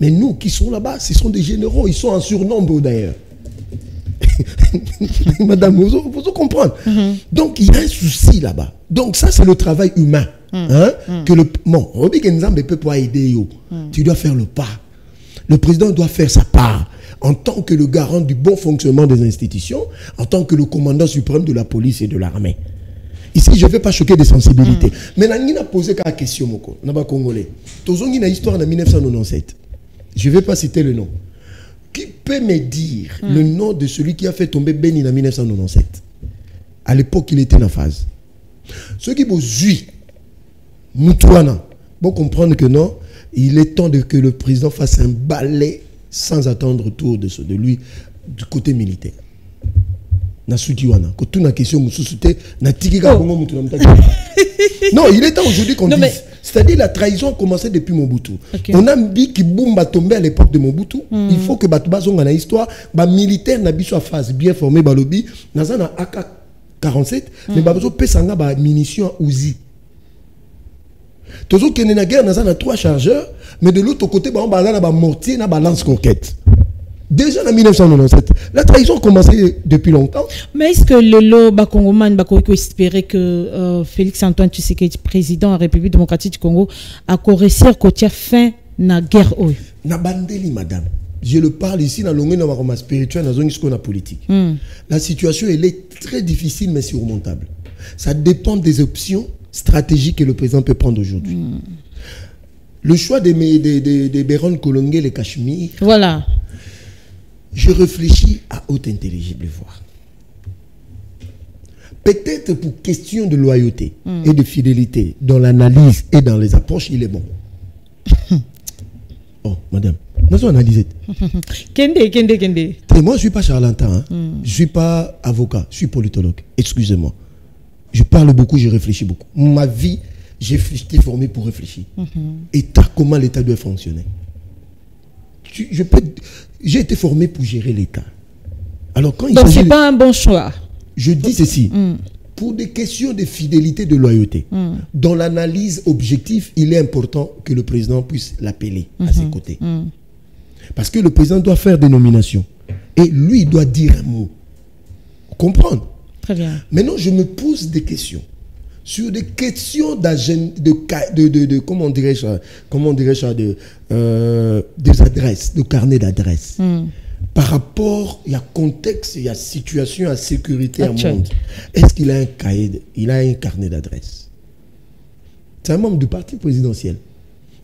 Speaker 2: Mais nous qui sommes là-bas, ce sont des généraux. Ils sont en surnombre d'ailleurs. Madame, vous comprenez. Donc, il y a un souci là-bas. Donc, ça, c'est le travail humain. Que le... Bon, peut pas aider. Tu dois faire le pas. Le président doit faire sa part. En tant que le garant du bon fonctionnement des institutions, en tant que le commandant suprême de la police et de l'armée. Ici, je ne vais pas choquer des sensibilités. Mais on a posé la question, Moko, on a Congolais. Tous une histoire de 1997. Je ne vais pas citer le nom. Qui peut me dire le nom de celui qui a fait tomber Beni en 1997? À l'époque, il était en phase. Ceux qui vous juivent, Moutouana, pour comprendre que non, il est temps que le président fasse un balai sans attendre retour de lui du côté militaire. Non, il est temps aujourd'hui qu'on dise. C'est-à-dire la trahison a commencé depuis Mobutu. On a dit que Boumba tombé à l'époque de Mobutu. Il faut que Batouba a histoire. Militaire n'a pas phase bien formé balobi. Dans un AK-47, mais Babazo pesanga ba munitions Uzi. Toujours qu'il y a une guerre, nous avons 3 chargeurs, mais de l'autre côté, on a un mortier et un lance-conquête. Déjà en 1997, la trahison a commencé depuis longtemps.
Speaker 1: Mais est-ce que le lot Congomane espérer que Félix Antoine Tshisekedi, président de la République démocratique du Congo, a réussi à fin de la guerre?
Speaker 2: Na bandeli, madame. Je le parle ici dans le spirituel, dans la politique. La situation, elle est très difficile, mais surmontable. Ça dépend des options stratégique que le président peut prendre aujourd'hui. Le choix des Béron Kolongé, les Cachemire.
Speaker 1: Voilà.
Speaker 2: Je réfléchis à haute intelligible voix. Peut-être pour question de loyauté et de fidélité dans l'analyse et dans les approches, il est bon. Oh, madame, nous avons analysé.
Speaker 1: Kende.
Speaker 2: Et moi, je ne suis pas charlatan. Je ne suis pas avocat, je suis politologue. Excusez-moi. Je parle beaucoup, je réfléchis beaucoup. Ma vie, j'ai été formé pour réfléchir. Comment l'État doit fonctionner. J'ai été formé pour gérer l'État. Alors quand
Speaker 1: donc, ce n'est pas un bon choix.
Speaker 2: Je dis ceci. Pour des questions de fidélité, de loyauté, dans l'analyse objective, il est important que le président puisse l'appeler à ses côtés. Parce que le président doit faire des nominations. Et lui, il doit dire un mot. Comprendre.
Speaker 1: Très bien.
Speaker 2: Maintenant, je me pose des questions sur des questions comment dirais-je, des adresses, de carnet d'adresses. Par rapport, il y a contexte, il y a situation, il y a sécurité à monde. Est-ce qu'il a un carnet d'adresses? C'est un membre du parti présidentiel.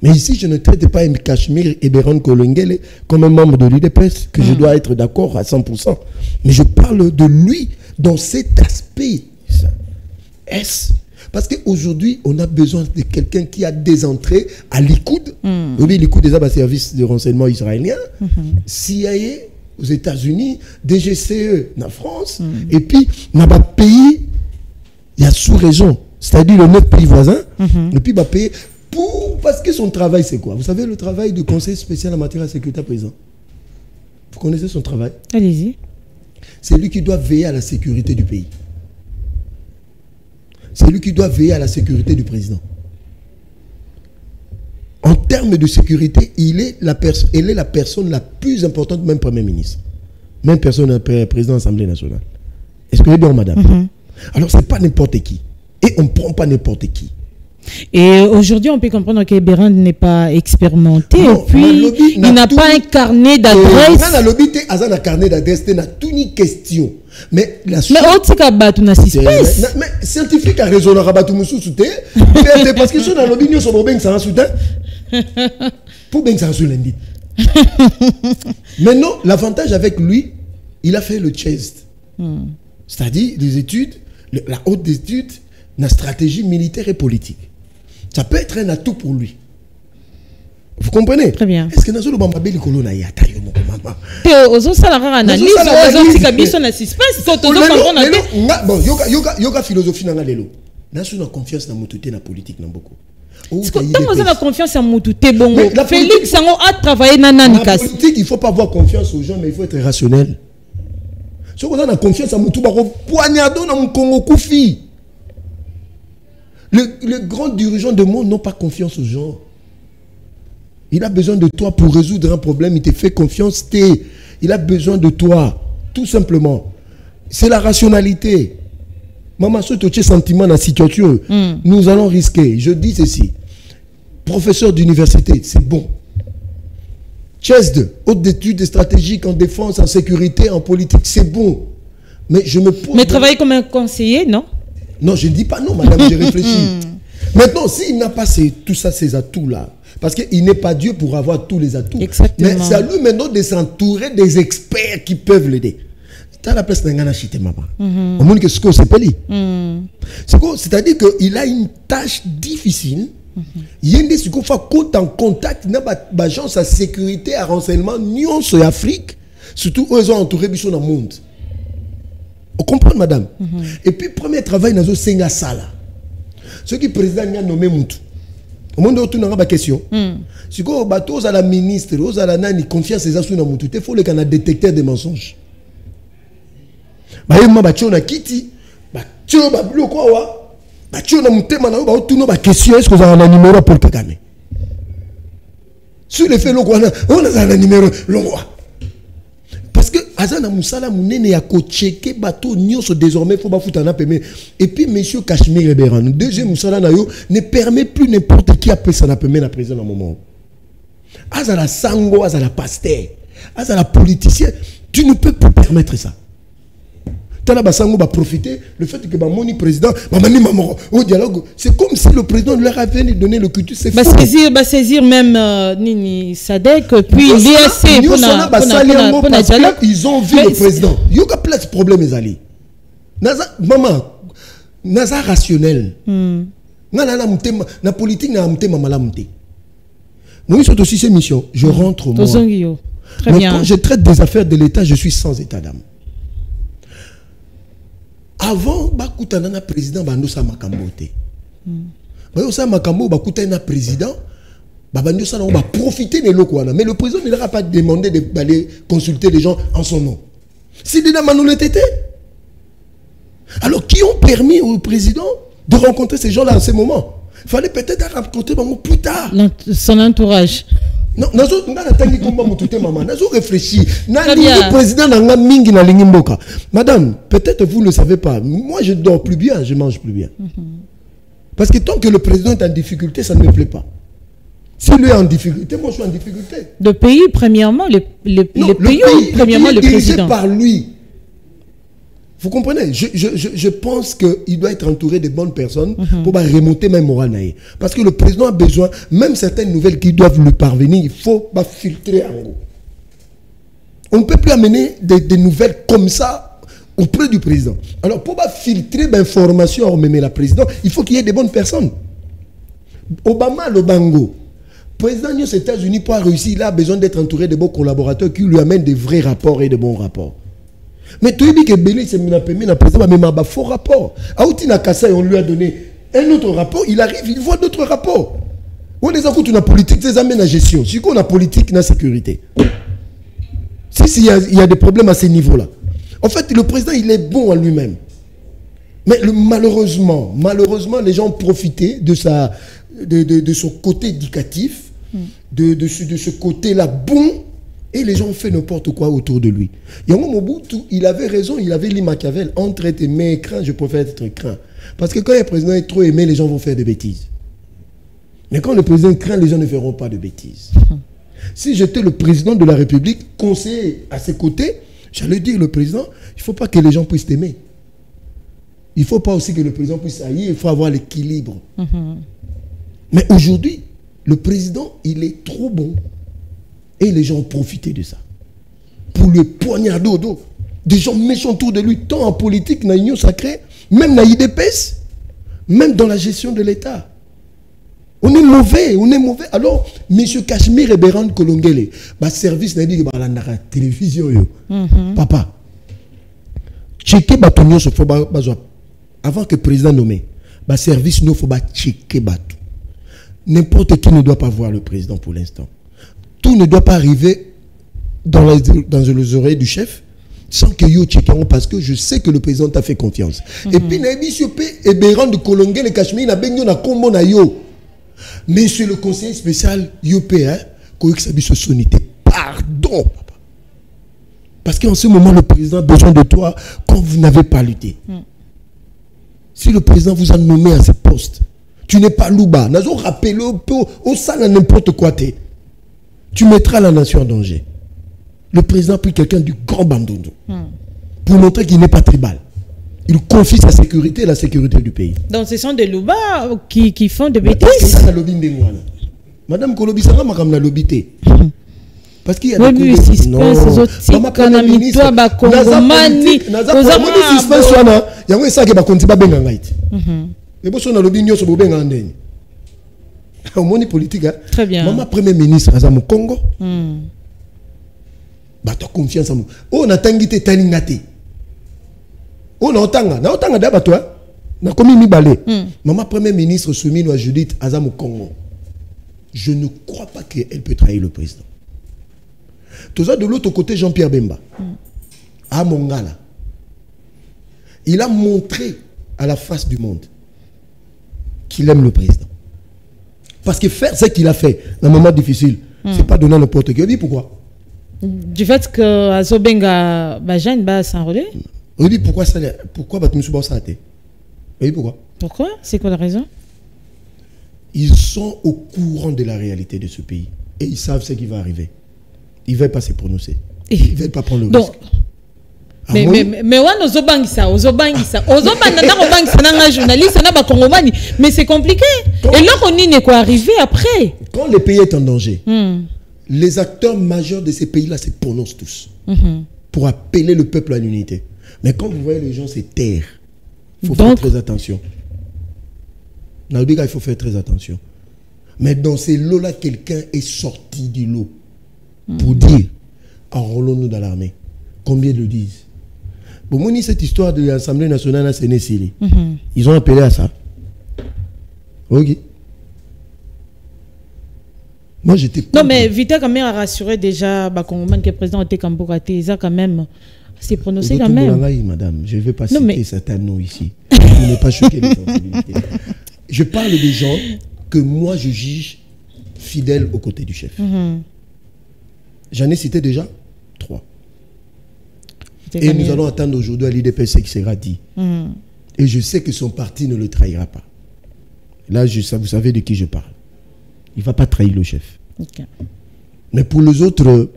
Speaker 2: Mais ici, je ne traite pas M. Cachemire et Béron Kolongele comme un membre de l'UDPS, que je dois être d'accord à 100%. Mais je parle de lui dans cet aspect. Est-ce parce qu'aujourd'hui, on a besoin de quelqu'un qui a des entrées à Likoud. Oui, Likoud est un service de renseignement israélien, CIA aux États-Unis, DGCE en France, et puis, dans le pays, il y a sous-région, c'est-à-dire le 9 pays voisins, et puis, il va payer parce que son travail, c'est quoi? Vous savez, le travail du Conseil spécial en matière de sécurité présent. Vous connaissez son travail?
Speaker 1: Allez-y.
Speaker 2: C'est lui qui doit veiller à la sécurité du pays. C'est lui qui doit veiller à la sécurité du président. En termes de sécurité, elle est la personne la plus importante, même Premier ministre. Même personne, président de l'Assemblée nationale. Est-ce que vous êtes bien, madame? Alors, ce n'est pas n'importe qui. Et on ne prend pas n'importe qui.
Speaker 1: Et aujourd'hui, on peut comprendre que Béran n'est pas expérimenté. Non, et puis, il n'a pas un carnet d'adresse.
Speaker 2: Il n'a pas un carnet d'adresse, il n'a pas une question. Mais la
Speaker 1: mais
Speaker 2: scientifique a raison, parce que sur la lobby, nous sommes bien sans soutien. Pour bien sans lundi. Maintenant, l'avantage avec lui, il a fait le chest. C'est-à-dire les études, la haute étude, la stratégie militaire et politique. Ça peut être un atout pour lui. Vous comprenez?
Speaker 1: Très bien.
Speaker 2: Est-ce que nous avons des colonnes à yata yo mon maman?
Speaker 1: Ozo ça la analyse, ozo tikabiso na suspense, to
Speaker 2: bon, yoga philosophie na lelo. Na suna confiance na motuté na politique na beaucoup.
Speaker 1: Tant que vous avez confiance en motuté bongo. Félix Sango a travaillé na nanikas.
Speaker 2: La politique, il faut pas avoir confiance aux gens, mais il faut être rationnel. Si on a confiance en motuté, bako poignardo na Congo Koufi. Les grands dirigeants du monde n'ont pas confiance aux gens. Il a besoin de toi pour résoudre un problème. Il te fait confiance. Il a besoin de toi. Tout simplement. C'est la rationalité. Maman, ce que tu as sentiment dans la situation, nous allons risquer. Je dis ceci. Professeur d'université, c'est bon. CHESD, haute d'études stratégiques en défense, en sécurité, en politique, c'est bon. Mais je me pose...
Speaker 1: Mais travailler comme un conseiller, non?
Speaker 2: Non, je ne dis pas non, madame, j'ai réfléchi. Maintenant, s'il n'a pas tout ça, ces atouts-là, parce qu'il n'est pas Dieu pour avoir tous les atouts.
Speaker 1: Exactement.
Speaker 2: Mais c'est à lui maintenant de s'entourer des experts qui peuvent l'aider. C'est à la place d'un gars chité, maman. Au monde que ce qu'on s'appelle. C'est-à-dire qu'il a une tâche difficile. Il y a des gens qui font en contact avec l'agence de sécurité et renseignement, Nyon sur Afrique, surtout eux ont entouré dans le monde. Vous comprenez, madame? Et puis, premier travail, dans le Senga Sala. Ce qui président a nommé Moutou. Au monde où tu n'as pas de question. Si vous avez la ministre, vous avez la confiance à Moutou, il faut que détecteur des mensonges. Il faut que Kitty, tu as une question, est-ce que vous avez un numéro pour Kagame? Sur les faits, on a un numéro. Parce que Azana Moussala Mounene a checké bateau nyonso désormais faut pas foutre un appel. Et puis monsieur Cachemire Béran, deuxième Moussala Nayo ne permet plus n'importe qui appeler son appel la président à un moment. Azala Sango, Azala pasteur, Azala politicien, tu ne peux plus permettre ça. Tala Sango va profiter le fait que mon président au dialogue, c'est comme si le président leur avait donné le culture. C'est
Speaker 1: saisir même Nini Sadek puis l'IAC
Speaker 2: ils ont vu le président. Il y a plein de problèmes les maman naza rationnel. Na politique na amte mamala mte. Moi c'est aussi ces missions, je rentre moi.
Speaker 1: Très bien.
Speaker 2: Quand je traite des affaires de l'État, je suis sans état d'âme. Avant, bakutana président bandosa makambote. Bayosa makambo bakutana président, bandosa na va profiter de l'okwana. Mais le président ne leur a pas demandé d'aller consulter les gens en son nom. C'est déjà Manoul Tété. Alors qui ont permis au président de rencontrer ces gens-là en ce moment? Il fallait peut-être rencontrer plus tard.
Speaker 1: Son entourage.
Speaker 2: Non, réfléchi. Le président n'a mingi na lingimboka. Madame, peut-être vous ne le savez pas. Moi, je dors plus bien, je mange plus bien. Parce que tant que le président est en difficulté, ça ne me plaît pas. Si lui est en difficulté, moi je suis en difficulté.
Speaker 1: Le pays, premièrement, le pays, premièrement, le président.
Speaker 2: Par lui. Vous comprenez? Je pense qu'il doit être entouré de bonnes personnes pour remonter même moral. Parce que le président a besoin, même certaines nouvelles qui doivent lui parvenir, il faut filtrer en gros. On ne peut plus amener des nouvelles comme ça auprès du président. Alors pour filtrer l'information même la président, il faut qu'il y ait des bonnes personnes. Obama, le Bango, président des États-Unis, pour réussir, il a besoin d'être entouré de bons collaborateurs qui lui amènent des vrais rapports et de bons rapports. Mais tu dis que Bélé s'est mis à président, mais il faux rapport. Aoutina Kassai, on lui a donné un autre rapport, il arrive, il voit d'autres rapports. On les a foutus dans la politique, des amènes à gestion. Si on a politique, dans la sécurité. il y a des problèmes à ce niveau-là. En fait, le président, il est bon en lui-même. Mais malheureusement, les gens ont profité de son côté éducatif, de ce côté-là bon, et les gens ont fait n'importe quoi autour de lui. Et Mobutu, il avait raison, il avait dit Machiavel, entre être aimé et craint, je préfère être craint. Parce que quand le président est trop aimé, les gens vont faire des bêtises. Mais quand le président craint, les gens ne feront pas de bêtises. Si j'étais le président de la République, conseiller à ses côtés, j'allais dire le président, il ne faut pas que les gens puissent t'aimer. Il ne faut pas aussi que le président puisse haïr, il faut avoir l'équilibre. Mais aujourd'hui, le président, il est trop bon. Et les gens ont profité de ça. Pour le poignarder au dos. Des gens méchants autour de lui, tant en politique, dans l'Union sacrée, même dans l'IDPS, même dans la gestion de l'État. On est mauvais, on est mauvais. Alors, M. Cachemire et Béran Kolongele, service n'a dit que la télévision, papa, checker batonio se faut avant que le président nommé, service nous faut checker batou. N'importe qui ne doit pas voir le président pour l'instant. Tout ne doit pas arriver dans les oreilles du chef sans que yo checkeront parce que je sais que le président t'a fait confiance. Et puis, et Béran de Kolongele et Cachemire n'a pas na combo na yo. Monsieur le conseiller spécial, Yopé, pardon, papa. Parce qu'en ce moment, le président a besoin de toi quand vous n'avez pas lutté. Si le président vous a nommé à ce poste, tu n'es pas louba. Nous avons rappelé au sein n'importe quoi. Tu mettras la nation en danger. Le président a pris quelqu'un du grand bandondo pour montrer qu'il n'est pas tribal. Il confie sa sécurité et la sécurité du pays. Donc ce sont des louba qui font des bêtises. Madame Kolobi, ça va comme la lobité. Parce qu'il y a des suspense, maman Premier ministre, très bien. Maman Premier ministre, Azam Congo. Bah, tu as confiance en moi. Oh, on a tangité taningate. Oh, on a otanga d'abord toi. Na commis mi balé. Maman Premier ministre soumis à Judith Azam Congo. Je ne crois pas qu'elle peut trahir le président. Tout ça de l'autre côté, Jean-Pierre Bemba. À Mongala. Il a montré à la face du monde qu'il aime le président. Parce que faire ce qu'il a fait dans un moment difficile, c'est pas donner n'importe qui. Oui, pourquoi? Du fait que Azobenga Bajan va s'enrôler. Oui, pourquoi ça? Pourquoi Batmoussouba ça a été? Oui, pourquoi? Pourquoi? C'est quoi la raison? Ils sont au courant de la réalité de ce pays. Et ils savent ce qui va arriver. Ils ne veulent pas se prononcer. Ils ne veulent pas prendre le risque. Mais c'est compliqué. Et là, on est quoi arriver après? Quand le pays est en danger, les acteurs majeurs de ces pays-là se prononcent tous pour appeler le peuple à l'unité. Mais quand vous voyez les gens se taire, il faut faire très attention. Il faut faire très attention. Mais dans ces lots-là, quelqu'un est sorti du lot pour dire enrôlons-nous dans l'armée. Combien le disent? Bon, moi, cette histoire de l'Assemblée nationale à Séné-Sili, ils ont appelé à ça. Ok. Moi, j'étais. Non, mais Vita quand même a rassuré déjà que le président était Kambouraté. Ils ont quand même s'est prononcé quand même. Madame, je ne vais pas citer certains noms ici. Je n'ai pas choqué les sensibilités. Je parle des gens que moi, je juge fidèles aux côtés du chef. J'en ai cité déjà 3. Et nous allons attendre aujourd'hui à l'IDPS qui sera dit. Et je sais que son parti ne le trahira pas. Là, vous savez de qui je parle. Il ne va pas trahir le chef. Mais pour les autres,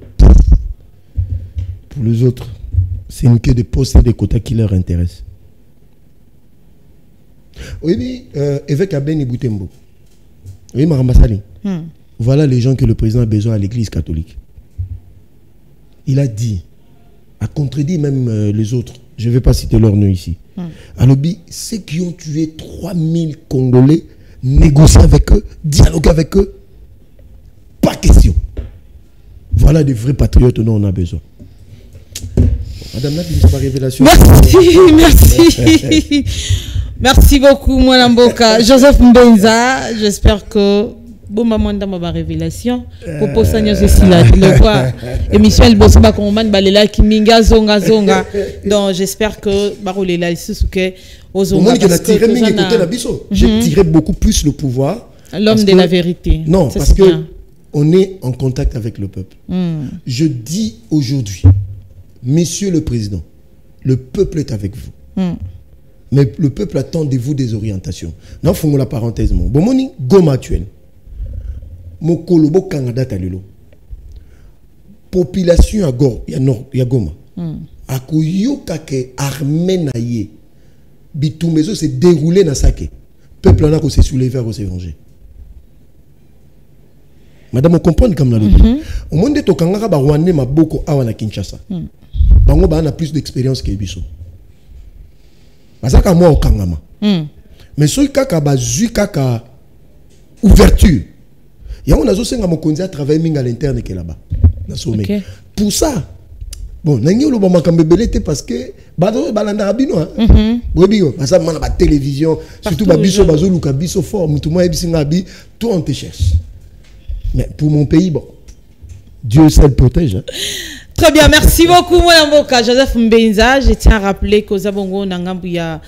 Speaker 2: c'est une queue de postes et des quotas qui leur intéressent. Oui, évêque Abeni Boutembo. Oui, Marambasali. Voilà les gens que le président a besoin à l'église catholique. Il a dit, a contredit même les autres, je ne vais pas citer leur nom ici. Alobi, ceux qui ont tué 3000 Congolais, négocier avec eux, dialoguer avec eux, pas question. Voilà des vrais patriotes dont on a besoin. Madame Nadine, c'est ma révélation. Merci. Merci beaucoup, Moualamboka. Joseph Mbenza, j'espère que
Speaker 1: bon maman dans ma révélation pour poster ceci là le quoi émission el boss ba koman balela kiminga zonga donc j'espère que barolela ici que ozonga
Speaker 2: j'ai tiré beaucoup plus le pouvoir,
Speaker 1: l'homme de la vérité.
Speaker 2: Non, parce que on est en contact avec le peuple. Je dis aujourd'hui, Monsieur le Président, le peuple est avec vous. Mais le peuple attend de vous des orientations. Non, faut la parenthèse. Bon, moni Goma actuel. Mokolo bo Canada talelo. Population ya Goma. Akoyoka ke armée na ye. Bitumezo s'est déroulé dans sake. Peuple en a s'est soulevé à se venger. Madame, on comprend comme la logique. Au monde de Kangara ba Rwanda ma boko awana Kinshasa. Bango ba na plus d'expérience que Biso. Bazaka moi au Kangama. Mais ce kaka bazui kaka ouverture. Ya on a zo senga mokonzi à travailler minga à l'interne que là-bas. Na sommet. Pour ça, bon, nangi lo ba makambebelete parce que bado balanda bino hein. Bobio, parce que man ba télévision, surtout ba biso bazo luka biso fort, mutu mo ebisinga bi, tout on te cherche. Mais pour mon pays, bon, Dieu seul protège. Hein.
Speaker 1: Très bien, merci beaucoup, mon avocat Joseph Mbenza. Je tiens à rappeler qu'au Zabongo, il y a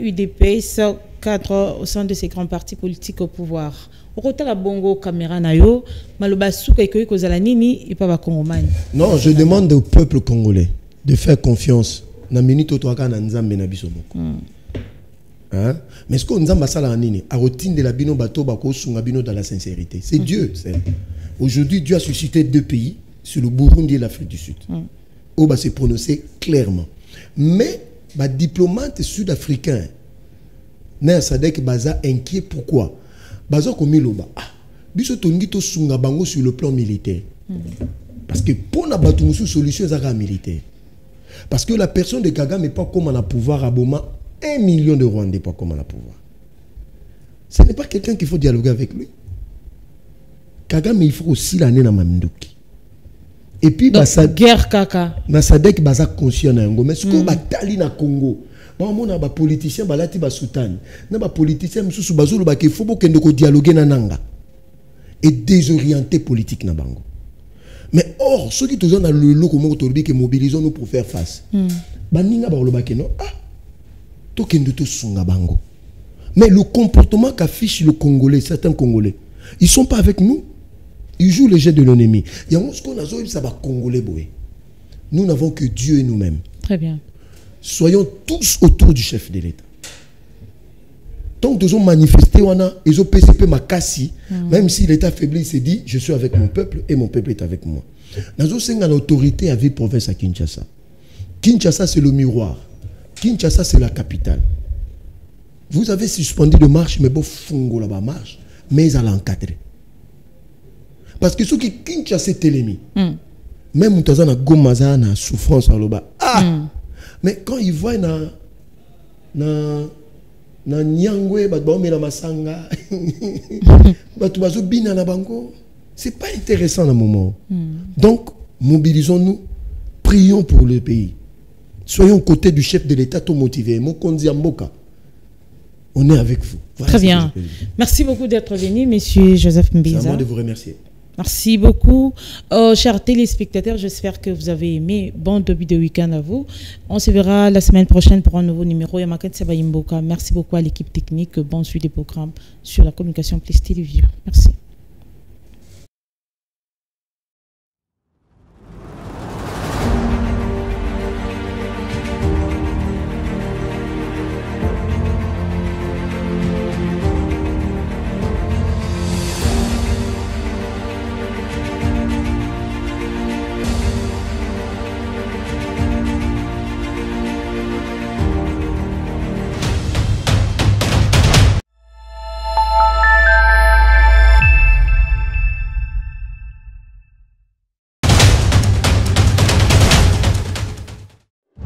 Speaker 1: UDPS, 4 au sein de ces grands partis politiques au pouvoir. Au côté de la Bongo, caméra nayo, maloba souka ikoyi kozala nini et pas ba Congomani.
Speaker 2: Non, je demande au peuple congolais de faire confiance. Na minute toaka na nzambe na biso moko. Hein? Mais ce qu'on nous a sala nini, a routine de la bino bateau bako sunga bino dans la sincérité. C'est Dieu. Aujourd'hui, Dieu a suscité 2 pays, sur le Burundi et l'Afrique du Sud. Où va se prononcer clairement. Mais les diplomates sud-africains, n'a sadek baza inquiet pourquoi? Baza komi loba. Biso tongi to sunga bango sur le plan militaire. Parce que pour na batu musu solution zaka militaire. Parce que la personne de Kagame n'est pas comme on a pouvoir à Boma. 1 million de Rwandais pas comme on a pouvoir. Ce n'est pas quelqu'un qu'il faut dialoguer avec lui. Kagame, il faut aussi l'année dans Mamindoki. Et puis,
Speaker 1: sa guerre kaka.
Speaker 2: Na sadek baza conscient na yango. Mais ce qu'on batali na Congo, bon, on a des politiciens balati ba soutan. Na ba politiciens msusu bazolo ba ke faut bokende ko dialoguer na nanga. Et désorienter politique na bango. Mais or, ceux qui sont dans le lot comme autorisé que mobilisons nous pour faire face. Baninga ba lo ba ke non. Mais le comportement qu'affiche le Congolais, certains Congolais, ils ne sont pas avec nous. Ils jouent le jeu de l'ennemi. Il y a ce qu'on a dit, ça va Congolais. Nous n'avons que Dieu et nous-mêmes.
Speaker 1: Très bien.
Speaker 2: Soyons tous autour du chef de l'État. Tant que nous avons manifesté, ils ont PCP Makassi, même si l'État faiblit, il s'est dit, je suis avec mon peuple et mon peuple est avec moi. Nous avons l'autorité à ville province à Kinshasa. Kinshasa, c'est le miroir. Kinshasa, c'est la capitale. Vous avez suspendu de marche, mais bon, Fongo là-bas marche, mais ils allaient encadrer. Parce que ceux qui Kinshasa est l'ennemi, même quand on a Gomaza, na souffrance à l'oba. Mais quand ils voient na Nyangwe, na Masanga, na Bango, c'est pas intéressant dans le moment. Donc, mobilisons-nous, prions pour le pays. Soyons aux côtés du chef de l'État, tout motivé. Mokonzi Amboka, on est avec vous. Voilà.
Speaker 1: Très bien. Merci beaucoup d'être venu, monsieur Joseph Mbenza.
Speaker 2: C'est à moi de vous remercier.
Speaker 1: Merci beaucoup. Chers téléspectateurs, j'espère que vous avez aimé. Bon début de week-end à vous. On se verra la semaine prochaine pour un nouveau numéro. Merci beaucoup à l'équipe technique. Bon suite des programmes sur la communication plus télévision. Merci.